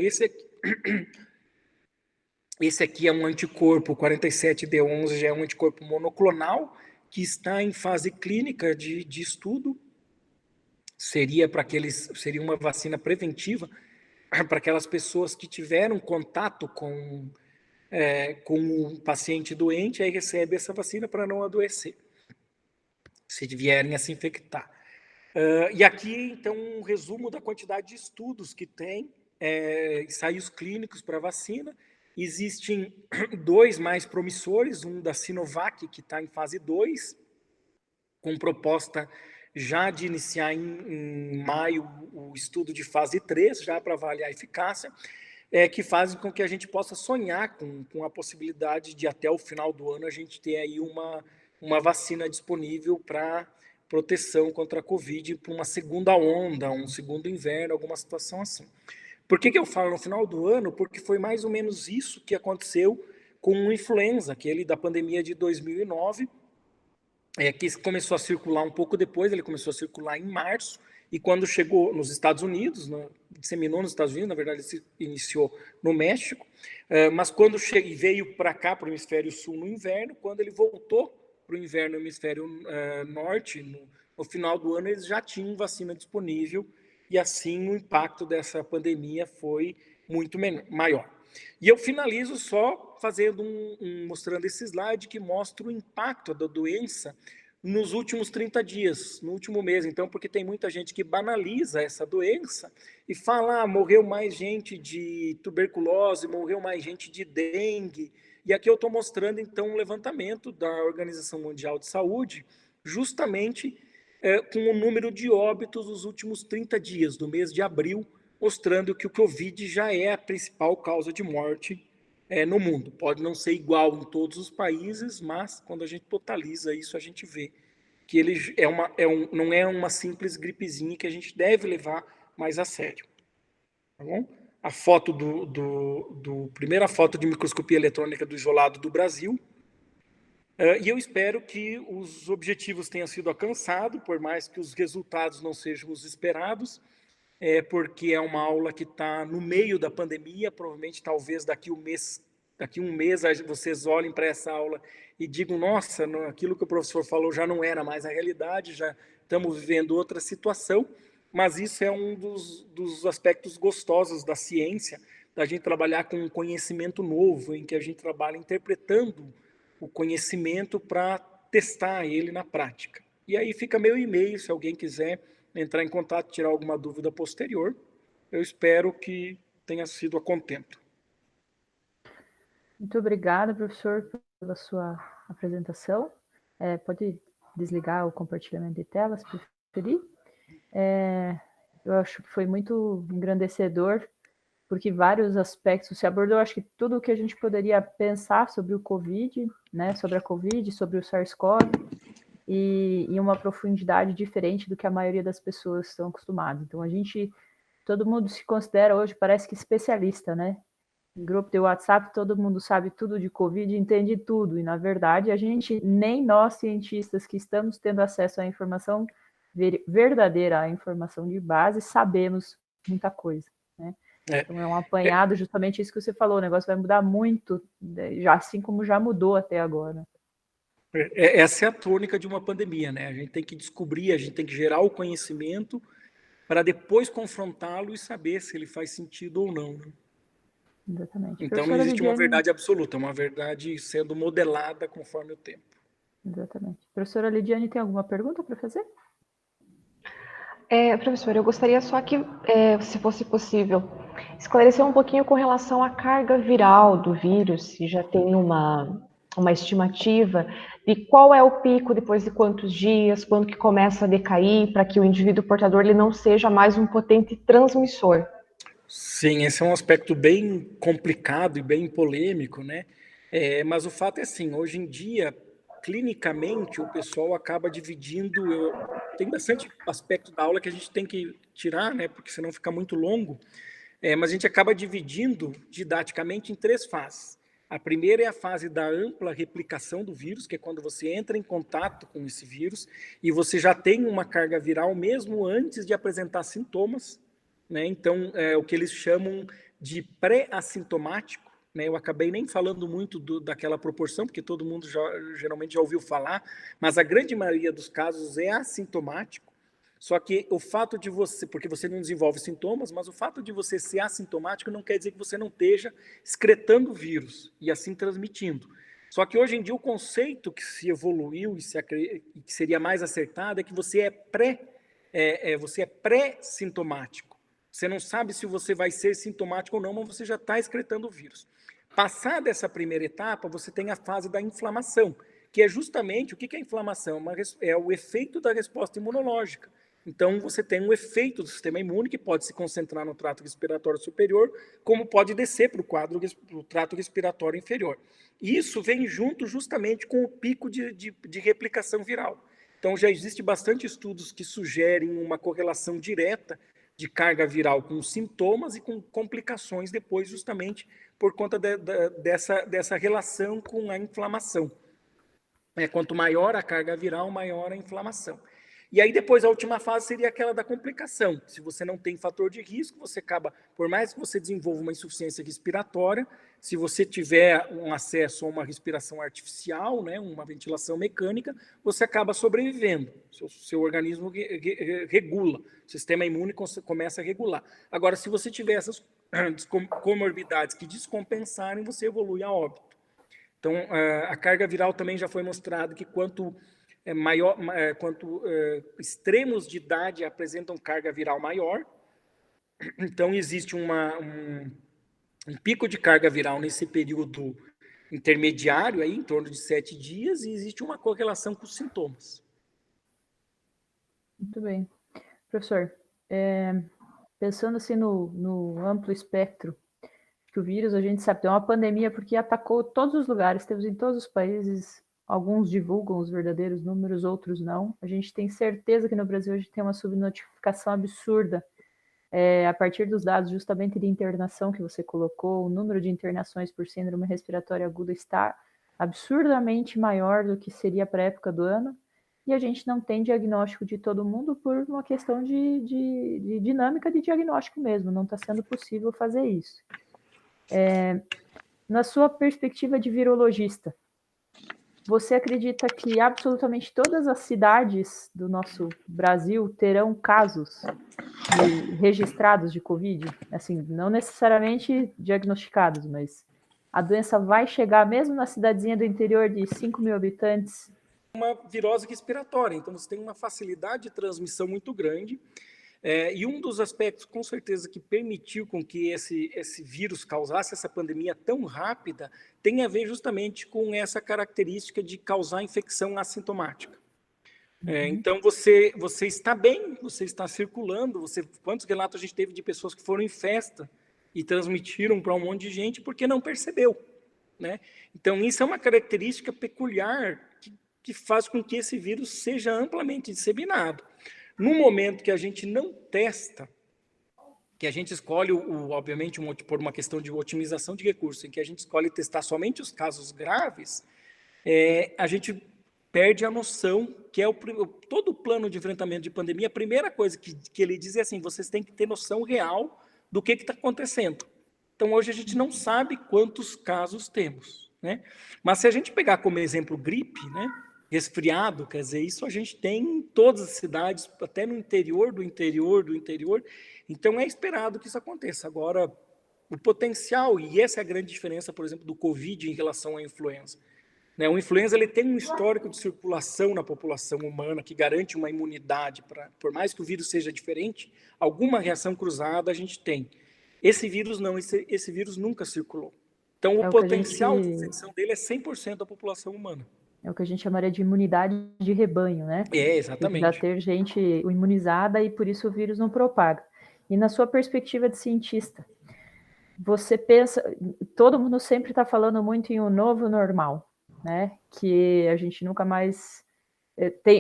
Esse aqui é um anticorpo, 47D11, já é um anticorpo monoclonal, que está em fase clínica de estudo. Seria uma vacina preventiva para aquelas pessoas que tiveram contato com um paciente doente, aí recebe essa vacina para não adoecer, se vierem a se infectar. E aqui, então, um resumo da quantidade de estudos que tem, ensaios clínicos para vacina. Existem 2 mais promissores, um da Sinovac, que está em fase 2, com proposta já de iniciar em maio o estudo de fase 3, já para avaliar a eficácia, que fazem com que a gente possa sonhar com a possibilidade de, até o final do ano, a gente ter aí uma vacina disponível para proteção contra a Covid, para uma segunda onda, um segundo inverno, alguma situação assim. Por que eu falo no final do ano? Porque foi mais ou menos isso que aconteceu com o influenza, aquele da pandemia de 2009, que começou a circular um pouco depois, ele começou a circular em março, e quando chegou nos Estados Unidos, disseminou nos Estados Unidos, na verdade se iniciou no México, mas quando veio para cá, para o hemisfério sul no inverno, quando ele voltou para o inverno no hemisfério norte, no final do ano eles já tinham vacina disponível, e assim o impacto dessa pandemia foi muito maior. E eu finalizo só mostrando esse slide que mostra o impacto da doença nos últimos 30 dias, no último mês. Então, porque tem muita gente que banaliza essa doença e fala, morreu mais gente de tuberculose, morreu mais gente de dengue. E aqui eu estou mostrando, então, um levantamento da Organização Mundial de Saúde, justamente com o número de óbitos nos últimos 30 dias, do mês de abril, mostrando que o Covid já é a principal causa de morte no mundo. Pode não ser igual em todos os países, mas quando a gente totaliza isso, a gente vê que ele não é uma simples gripezinha que a gente deve levar mais a sério. Tá bom? A foto primeira foto de microscopia eletrônica do isolado do Brasil. E eu espero que os objetivos tenham sido alcançados, por mais que os resultados não sejam os esperados, porque é uma aula que está no meio da pandemia, provavelmente talvez daqui um mês vocês olhem para essa aula e digam, nossa, aquilo que o professor falou já não era mais a realidade, já estamos vivendo outra situação, mas isso é um dos aspectos gostosos da ciência, da gente trabalhar com um conhecimento novo, em que a gente trabalha interpretando o conhecimento para testar ele na prática. E aí fica meu e-mail, se alguém quiser entrar em contato, tirar alguma dúvida posterior. Eu espero que tenha sido a contento. Muito obrigada, professor, pela sua apresentação. Pode desligar o compartilhamento de tela, se preferir. Eu acho que foi muito engrandecedor, porque vários aspectos se abordou, acho que tudo o que a gente poderia pensar sobre o Covid, né, sobre a Covid, sobre o SARS-CoV, e em uma profundidade diferente do que a maioria das pessoas estão acostumadas. Então, todo mundo se considera hoje, parece que especialista, né? Em grupo de WhatsApp, todo mundo sabe tudo de Covid, entende tudo, e na verdade, nem nós cientistas que estamos tendo acesso à informação verdadeira, à informação de base, sabemos muita coisa, né? Então é um apanhado, justamente isso que você falou, o negócio vai mudar muito, já, assim como já mudou até agora. Essa é a tônica de uma pandemia, né? A gente tem que descobrir, a gente tem que gerar o conhecimento para depois confrontá-lo e saber se ele faz sentido ou não, né? Exatamente. Então não existe uma verdade absoluta, uma verdade sendo modelada conforme o tempo. Exatamente. Professora Lidiane, tem alguma pergunta para fazer? Professor, eu gostaria só que, se fosse possível, esclarecer um pouquinho com relação à carga viral do vírus, se já tem uma estimativa de qual é o pico, depois de quantos dias, quando que começa a decair, para que o indivíduo portador ele não seja mais um potente transmissor. Sim, esse é um aspecto bem complicado e bem polêmico, né? Mas o fato é assim, hoje em dia, clinicamente, o pessoal acaba dividindo. Tem bastante aspecto da aula que a gente tem que tirar, né? Porque senão fica muito longo. Mas a gente acaba dividindo didaticamente em 3 fases. A primeira é a fase da ampla replicação do vírus, que é quando você entra em contato com esse vírus e você já tem uma carga viral mesmo antes de apresentar sintomas, né? Então, o que eles chamam de pré-assintomático, né? Eu acabei nem falando muito daquela proporção, porque todo mundo geralmente já ouviu falar, mas a grande maioria dos casos é assintomático. Só que o fato de você, porque você não desenvolve sintomas, mas o fato de você ser assintomático não quer dizer que você não esteja excretando o vírus e assim transmitindo. Só que hoje em dia o conceito que se evoluiu e que seria mais acertado é que você é pré-sintomático. Você não sabe se você vai ser sintomático ou não, mas você já está excretando o vírus. Passada essa primeira etapa, você tem a fase da inflamação, que é justamente o que é a inflamação? É o efeito da resposta imunológica. Então, você tem um efeito do sistema imune que pode se concentrar no trato respiratório superior, como pode descer para o trato respiratório inferior. E isso vem junto justamente com o pico de replicação viral. Então, já existe bastante estudos que sugerem uma correlação direta de carga viral com sintomas e com complicações depois, justamente por conta dessa relação com a inflamação. Quanto maior a carga viral, maior a inflamação. E aí depois a última fase seria aquela da complicação. Se você não tem fator de risco, você acaba, por mais que você desenvolva uma insuficiência respiratória, se você tiver um acesso a uma respiração artificial, né, uma ventilação mecânica, você acaba sobrevivendo. Seu organismo regula, o sistema imune começa a regular. Agora, se você tiver essas comorbidades que descompensarem, você evolui a óbito. Então, a carga viral também já foi mostrado que quanto extremos de idade apresentam carga viral maior, então existe um pico de carga viral nesse período intermediário, aí, em torno de 7 dias, e existe uma correlação com os sintomas. Muito bem. Professor, pensando assim no amplo espectro que o vírus, a gente sabe, tem uma pandemia porque atacou todos os lugares, temos em todos os países, alguns divulgam os verdadeiros números, outros não. A gente tem certeza que no Brasil a gente tem uma subnotificação absurda, a partir dos dados justamente de internação que você colocou, o número de internações por síndrome respiratória aguda está absurdamente maior do que seria para a época do ano, e a gente não tem diagnóstico de todo mundo por uma questão de dinâmica de diagnóstico mesmo, não está sendo possível fazer isso. Na sua perspectiva de virologista, você acredita que absolutamente todas as cidades do nosso Brasil terão casos registrados de Covid? Assim, não necessariamente diagnosticados, mas a doença vai chegar mesmo na cidadezinha do interior de 5 mil habitantes? Uma virose respiratória, então você tem uma facilidade de transmissão muito grande. E um dos aspectos, com certeza, que permitiu com que esse vírus causasse essa pandemia tão rápida, tem a ver justamente com essa característica de causar infecção assintomática. Então, você está bem, você está circulando, quantos relatos a gente teve de pessoas que foram em festa e transmitiram para um monte de gente porque não percebeu, né? Então, isso é uma característica peculiar que faz com que esse vírus seja amplamente disseminado. No momento que a gente não testa, que a gente escolhe, obviamente, por uma questão de otimização de recursos, em que a gente escolhe testar somente os casos graves, a gente perde a noção que todo o plano de enfrentamento de pandemia, a primeira coisa que ele diz é assim, vocês têm que ter noção real do que está acontecendo. Então, hoje a gente não sabe quantos casos temos, né? Mas se a gente pegar como exemplo gripe, né? Resfriado, quer dizer, isso a gente tem em todas as cidades, até no interior do interior do interior. Então, é esperado que isso aconteça. Agora, o potencial, e essa é a grande diferença, por exemplo, do Covid em relação à influenza. O influenza ele tem um histórico de circulação na população humana que garante uma imunidade, por mais que o vírus seja diferente, alguma reação cruzada a gente tem. Esse vírus não, esse vírus nunca circulou. Então, o potencial de infecção dele é 100% da população humana. É o que a gente chamaria de imunidade de rebanho, né? Exatamente. Já ter gente imunizada e por isso o vírus não propaga. E na sua perspectiva de cientista, você pensa, todo mundo sempre está falando muito em um novo normal, né? Que a gente nunca mais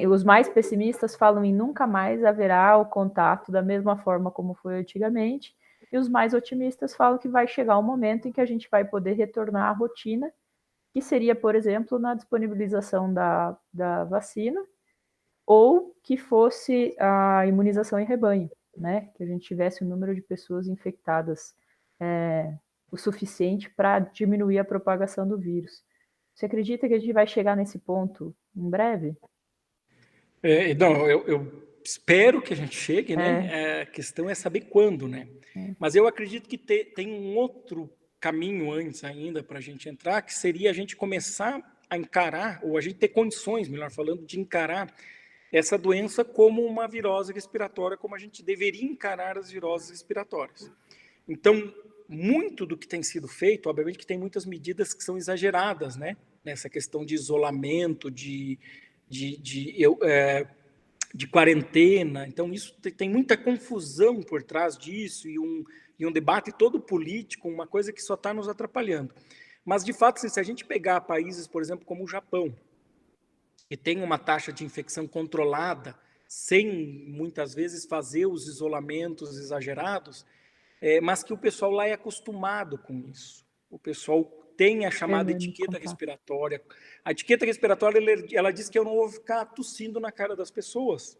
os mais pessimistas falam em nunca mais haverá o contato da mesma forma como foi antigamente, e os mais otimistas falam que vai chegar um momento em que a gente vai poder retornar à rotina, que seria, por exemplo, na disponibilização da vacina, ou que fosse a imunização em rebanho, né? Que a gente tivesse o número de pessoas infectadas o suficiente para diminuir a propagação do vírus. Você acredita que a gente vai chegar nesse ponto em breve? Não, eu espero que a gente chegue, né? A questão é saber quando, né? Mas eu acredito que tem um outro caminho antes ainda para a gente entrar, que seria a gente começar a encarar, ou a gente ter condições, melhor falando, de encarar essa doença como uma virose respiratória, como a gente deveria encarar as viroses respiratórias. Então, muito do que tem sido feito, obviamente que tem muitas medidas que são exageradas, né? Nessa questão de isolamento, de quarentena. Então, isso tem muita confusão por trás disso e um debate todo político, uma coisa que só está nos atrapalhando. Mas, de fato, se a gente pegar países, por exemplo, como o Japão, que tem uma taxa de infecção controlada, sem, muitas vezes, fazer os isolamentos exagerados, mas que o pessoal lá é acostumado com isso. O pessoal tem a chamada etiqueta respiratória. A etiqueta respiratória, ela diz que eu não vou ficar tossindo na cara das pessoas,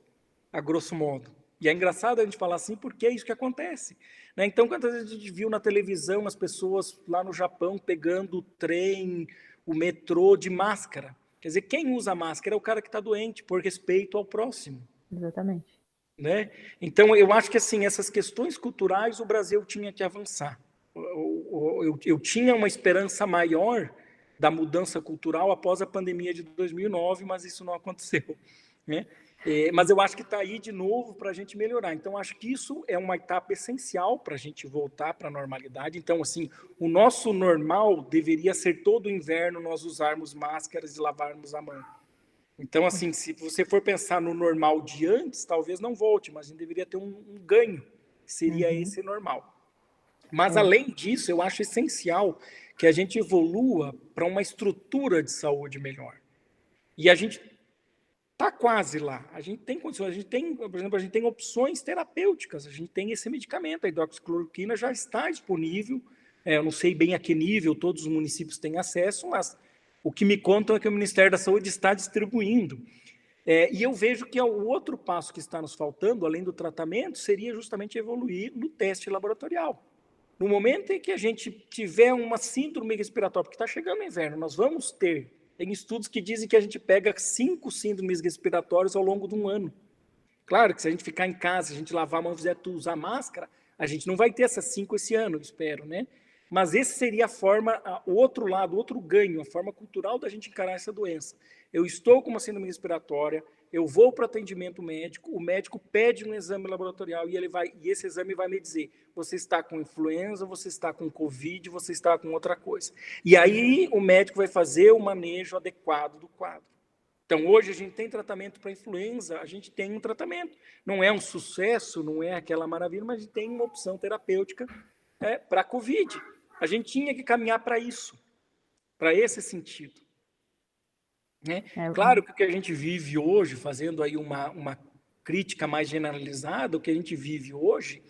a grosso modo. E é engraçado a gente falar assim, porque é isso que acontece. Né? Então, quantas vezes a gente viu na televisão as pessoas lá no Japão pegando o trem, o metrô de máscara? Quer dizer, quem usa máscara é o cara que está doente, por respeito ao próximo. Exatamente. Né? Então, eu acho que assim, essas questões culturais o Brasil tinha que avançar. Eu tinha uma esperança maior da mudança cultural após a pandemia de 2009, mas isso não aconteceu. Né? Mas eu acho que está aí de novo para a gente melhorar. Então, acho que isso é uma etapa essencial para a gente voltar para a normalidade. Então, assim, o nosso normal deveria ser todo inverno nós usarmos máscaras e lavarmos a mão. Então, assim, se você for pensar no normal de antes, talvez não volte, mas a gente deveria ter um ganho, que seria esse normal. Mas, além disso, eu acho essencial que a gente evolua para uma estrutura de saúde melhor. E a gente está quase lá. A gente tem condições, a gente tem, por exemplo, a gente tem opções terapêuticas, a gente tem esse medicamento, a hidroxicloroquina já está disponível, eu não sei bem a que nível todos os municípios têm acesso, mas o que me contam é que o Ministério da Saúde está distribuindo. E eu vejo que o outro passo que está nos faltando, além do tratamento, seria justamente evoluir no teste laboratorial. No momento em que a gente tiver uma síndrome respiratória, porque está chegando o inverno, nós vamos ter, tem estudos que dizem que a gente pega 5 síndromes respiratórias ao longo de um ano. Claro que se a gente ficar em casa, se a gente lavar a mão e fizer tudo, usar máscara, a gente não vai ter essas 5 esse ano, eu espero, né? Mas esse seria a forma, o outro lado, o outro ganho, a forma cultural da gente encarar essa doença. Eu estou com uma síndrome respiratória, eu vou para o atendimento médico, o médico pede um exame laboratorial e esse exame vai me dizer, você está com influenza, você está com Covid, você está com outra coisa. E aí o médico vai fazer o manejo adequado do quadro. Então, hoje a gente tem tratamento para influenza, a gente tem um tratamento. Não é um sucesso, não é aquela maravilha, mas a gente tem uma opção terapêutica para a Covid. A gente tinha que caminhar para isso, para esse sentido. Né? Claro que o que a gente vive hoje, fazendo aí uma crítica mais generalizada, o que a gente vive hoje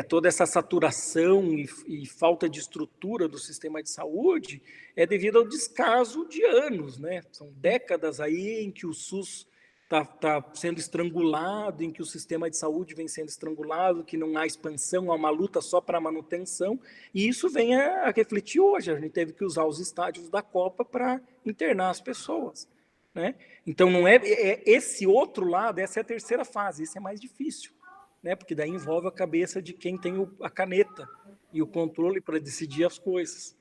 toda essa saturação e falta de estrutura do sistema de saúde devido ao descaso de anos, né? São décadas aí em que o SUS está sendo estrangulado, em que o sistema de saúde vem sendo estrangulado, que não há expansão, há uma luta só para a manutenção, e isso vem a refletir hoje. A gente teve que usar os estádios da Copa para internar as pessoas. Né? Então, não esse outro lado, essa é a terceira fase, esse é mais difícil. Né? Porque daí envolve a cabeça de quem tem a caneta e o controle para decidir as coisas,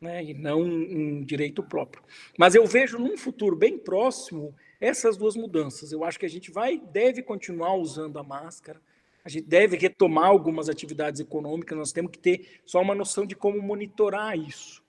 né? E não um direito próprio. Mas eu vejo num futuro bem próximo essas duas mudanças. Eu acho que a gente deve continuar usando a máscara, a gente deve retomar algumas atividades econômicas, nós temos que ter só uma noção de como monitorar isso.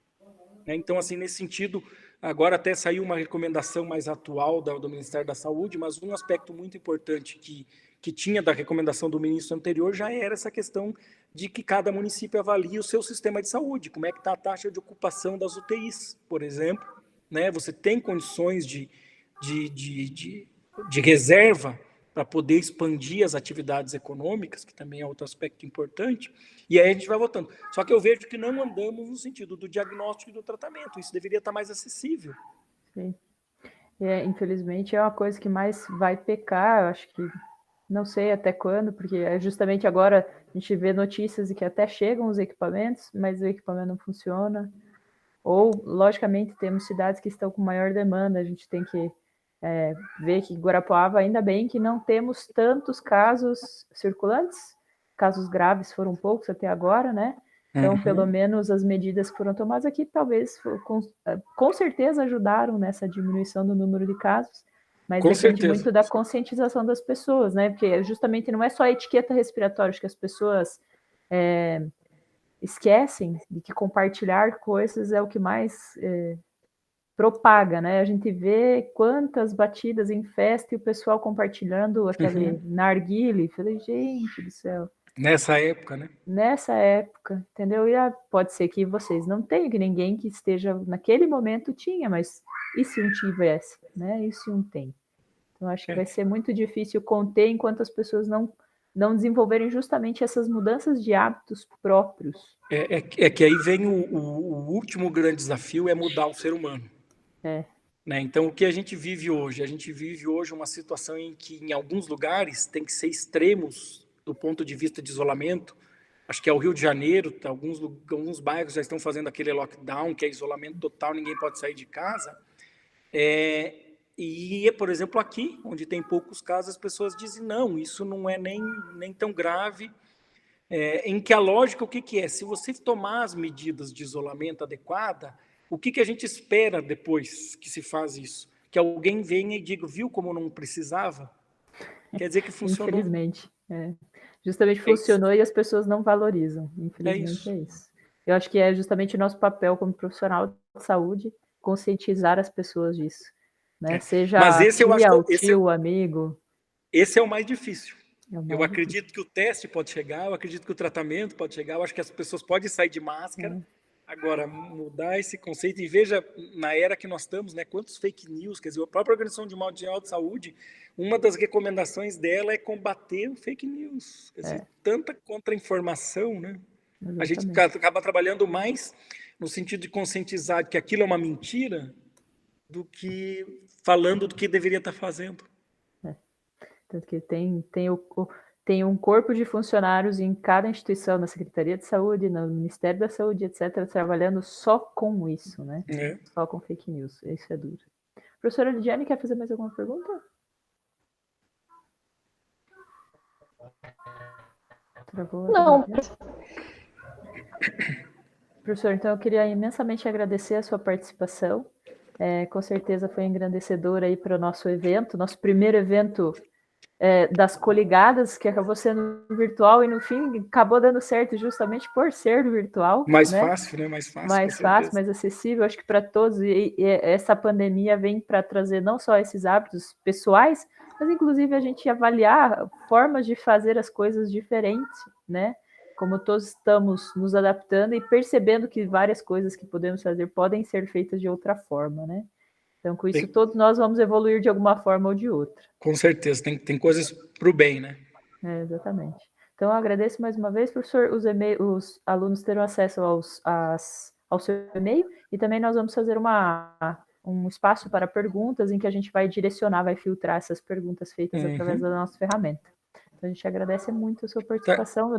Né? Então, assim, nesse sentido, agora até saiu uma recomendação mais atual do Ministério da Saúde, mas um aspecto muito importante que tinha da recomendação do ministro anterior já era essa questão de que cada município avalie o seu sistema de saúde, como é que está a taxa de ocupação das UTIs, por exemplo. Né? Você tem condições de reserva para poder expandir as atividades econômicas, que também é outro aspecto importante, e aí a gente vai voltando. Só que eu vejo que não andamos no sentido do diagnóstico e do tratamento, isso deveria estar mais acessível. Sim. Infelizmente é uma coisa que mais vai pecar, eu acho que Não sei até quando, porque justamente agora a gente vê notícias de que até chegam os equipamentos, mas o equipamento não funciona. Ou, logicamente, temos cidades que estão com maior demanda, a gente tem que ver que Guarapuava, ainda bem que não temos tantos casos circulantes, casos graves foram poucos até agora, né? Então, pelo menos as medidas que foram tomadas aqui, talvez, com certeza, ajudaram nessa diminuição do número de casos, mas Com depende certeza. muito da conscientização das pessoas, né? Porque justamente não é só a etiqueta respiratória, acho que as pessoas esquecem de que compartilhar coisas é o que mais propaga, né? A gente vê quantas batidas em festa e o pessoal compartilhando aquele narguile. Falei, gente do céu. Nessa época, né? Nessa época, entendeu? E pode ser que vocês não tenham, que ninguém que esteja naquele momento tinha, mas e se um tivesse, né? E se um tem? Então, acho que vai ser muito difícil conter enquanto as pessoas não desenvolverem justamente essas mudanças de hábitos próprios. É que aí vem o último grande desafio, é mudar o ser humano. Né? Então, o que a gente vive hoje? A gente vive hoje uma situação em que, em alguns lugares, tem que ser extremos do ponto de vista de isolamento. Acho que é o Rio de Janeiro, alguns bairros já estão fazendo aquele lockdown, que é isolamento total, ninguém pode sair de casa. E, por exemplo, aqui, onde tem poucos casos, as pessoas dizem, não, isso não é nem tão grave. Em que a lógica, o que é? Se você tomar as medidas de isolamento adequada, o que a gente espera depois que se faz isso? Que alguém venha e diga, viu como não precisava? Quer dizer que funcionou. Infelizmente. Justamente funcionou e as pessoas não valorizam. Infelizmente é isso. Eu acho que é justamente o nosso papel como profissional de saúde conscientizar as pessoas disso. Né? Seja Mas esse eu acho o tio, o amigo. Esse é o mais difícil. Eu difícil. acredito que o teste pode chegar, eu acredito que o tratamento pode chegar, eu acho que as pessoas podem sair de máscara. Agora, mudar esse conceito, e veja, na era que nós estamos, né, quantos fake news, quer dizer, a própria Organização Mundial de Saúde, uma das recomendações dela é combater o fake news. Quer dizer, tanta contra-informação, né? Exatamente. A gente acaba trabalhando mais no sentido de conscientizar que aquilo é uma mentira do que falando do que deveria estar fazendo. Tanto que tem um corpo de funcionários em cada instituição, na Secretaria de Saúde, no Ministério da Saúde, etc., trabalhando só com isso, né? Só com fake news. Isso é duro. Professora Lidiane, quer fazer mais alguma pergunta? Travou? Não. Professor, então eu queria imensamente agradecer a sua participação. Com certeza foi engrandecedor aí para o nosso evento, nosso primeiro evento das coligadas, que acabou sendo virtual e no fim acabou dando certo justamente por ser virtual. Mais né? fácil, né? Mais fácil. Mais fácil, mais acessível. Acho que para todos, e essa pandemia vem para trazer não só esses hábitos pessoais, mas inclusive a gente avaliar formas de fazer as coisas diferentes, né? Como todos estamos nos adaptando e percebendo que várias coisas que podemos fazer podem ser feitas de outra forma, né? Então, com isso, todos nós vamos evoluir de alguma forma ou de outra. Com certeza, tem coisas para o bem, né? Exatamente. Então, eu agradeço mais uma vez, professor. Os alunos terão acesso ao seu e-mail e também nós vamos fazer um espaço para perguntas em que a gente vai direcionar, vai filtrar essas perguntas feitas através da nossa ferramenta. Então, a gente agradece muito a sua participação.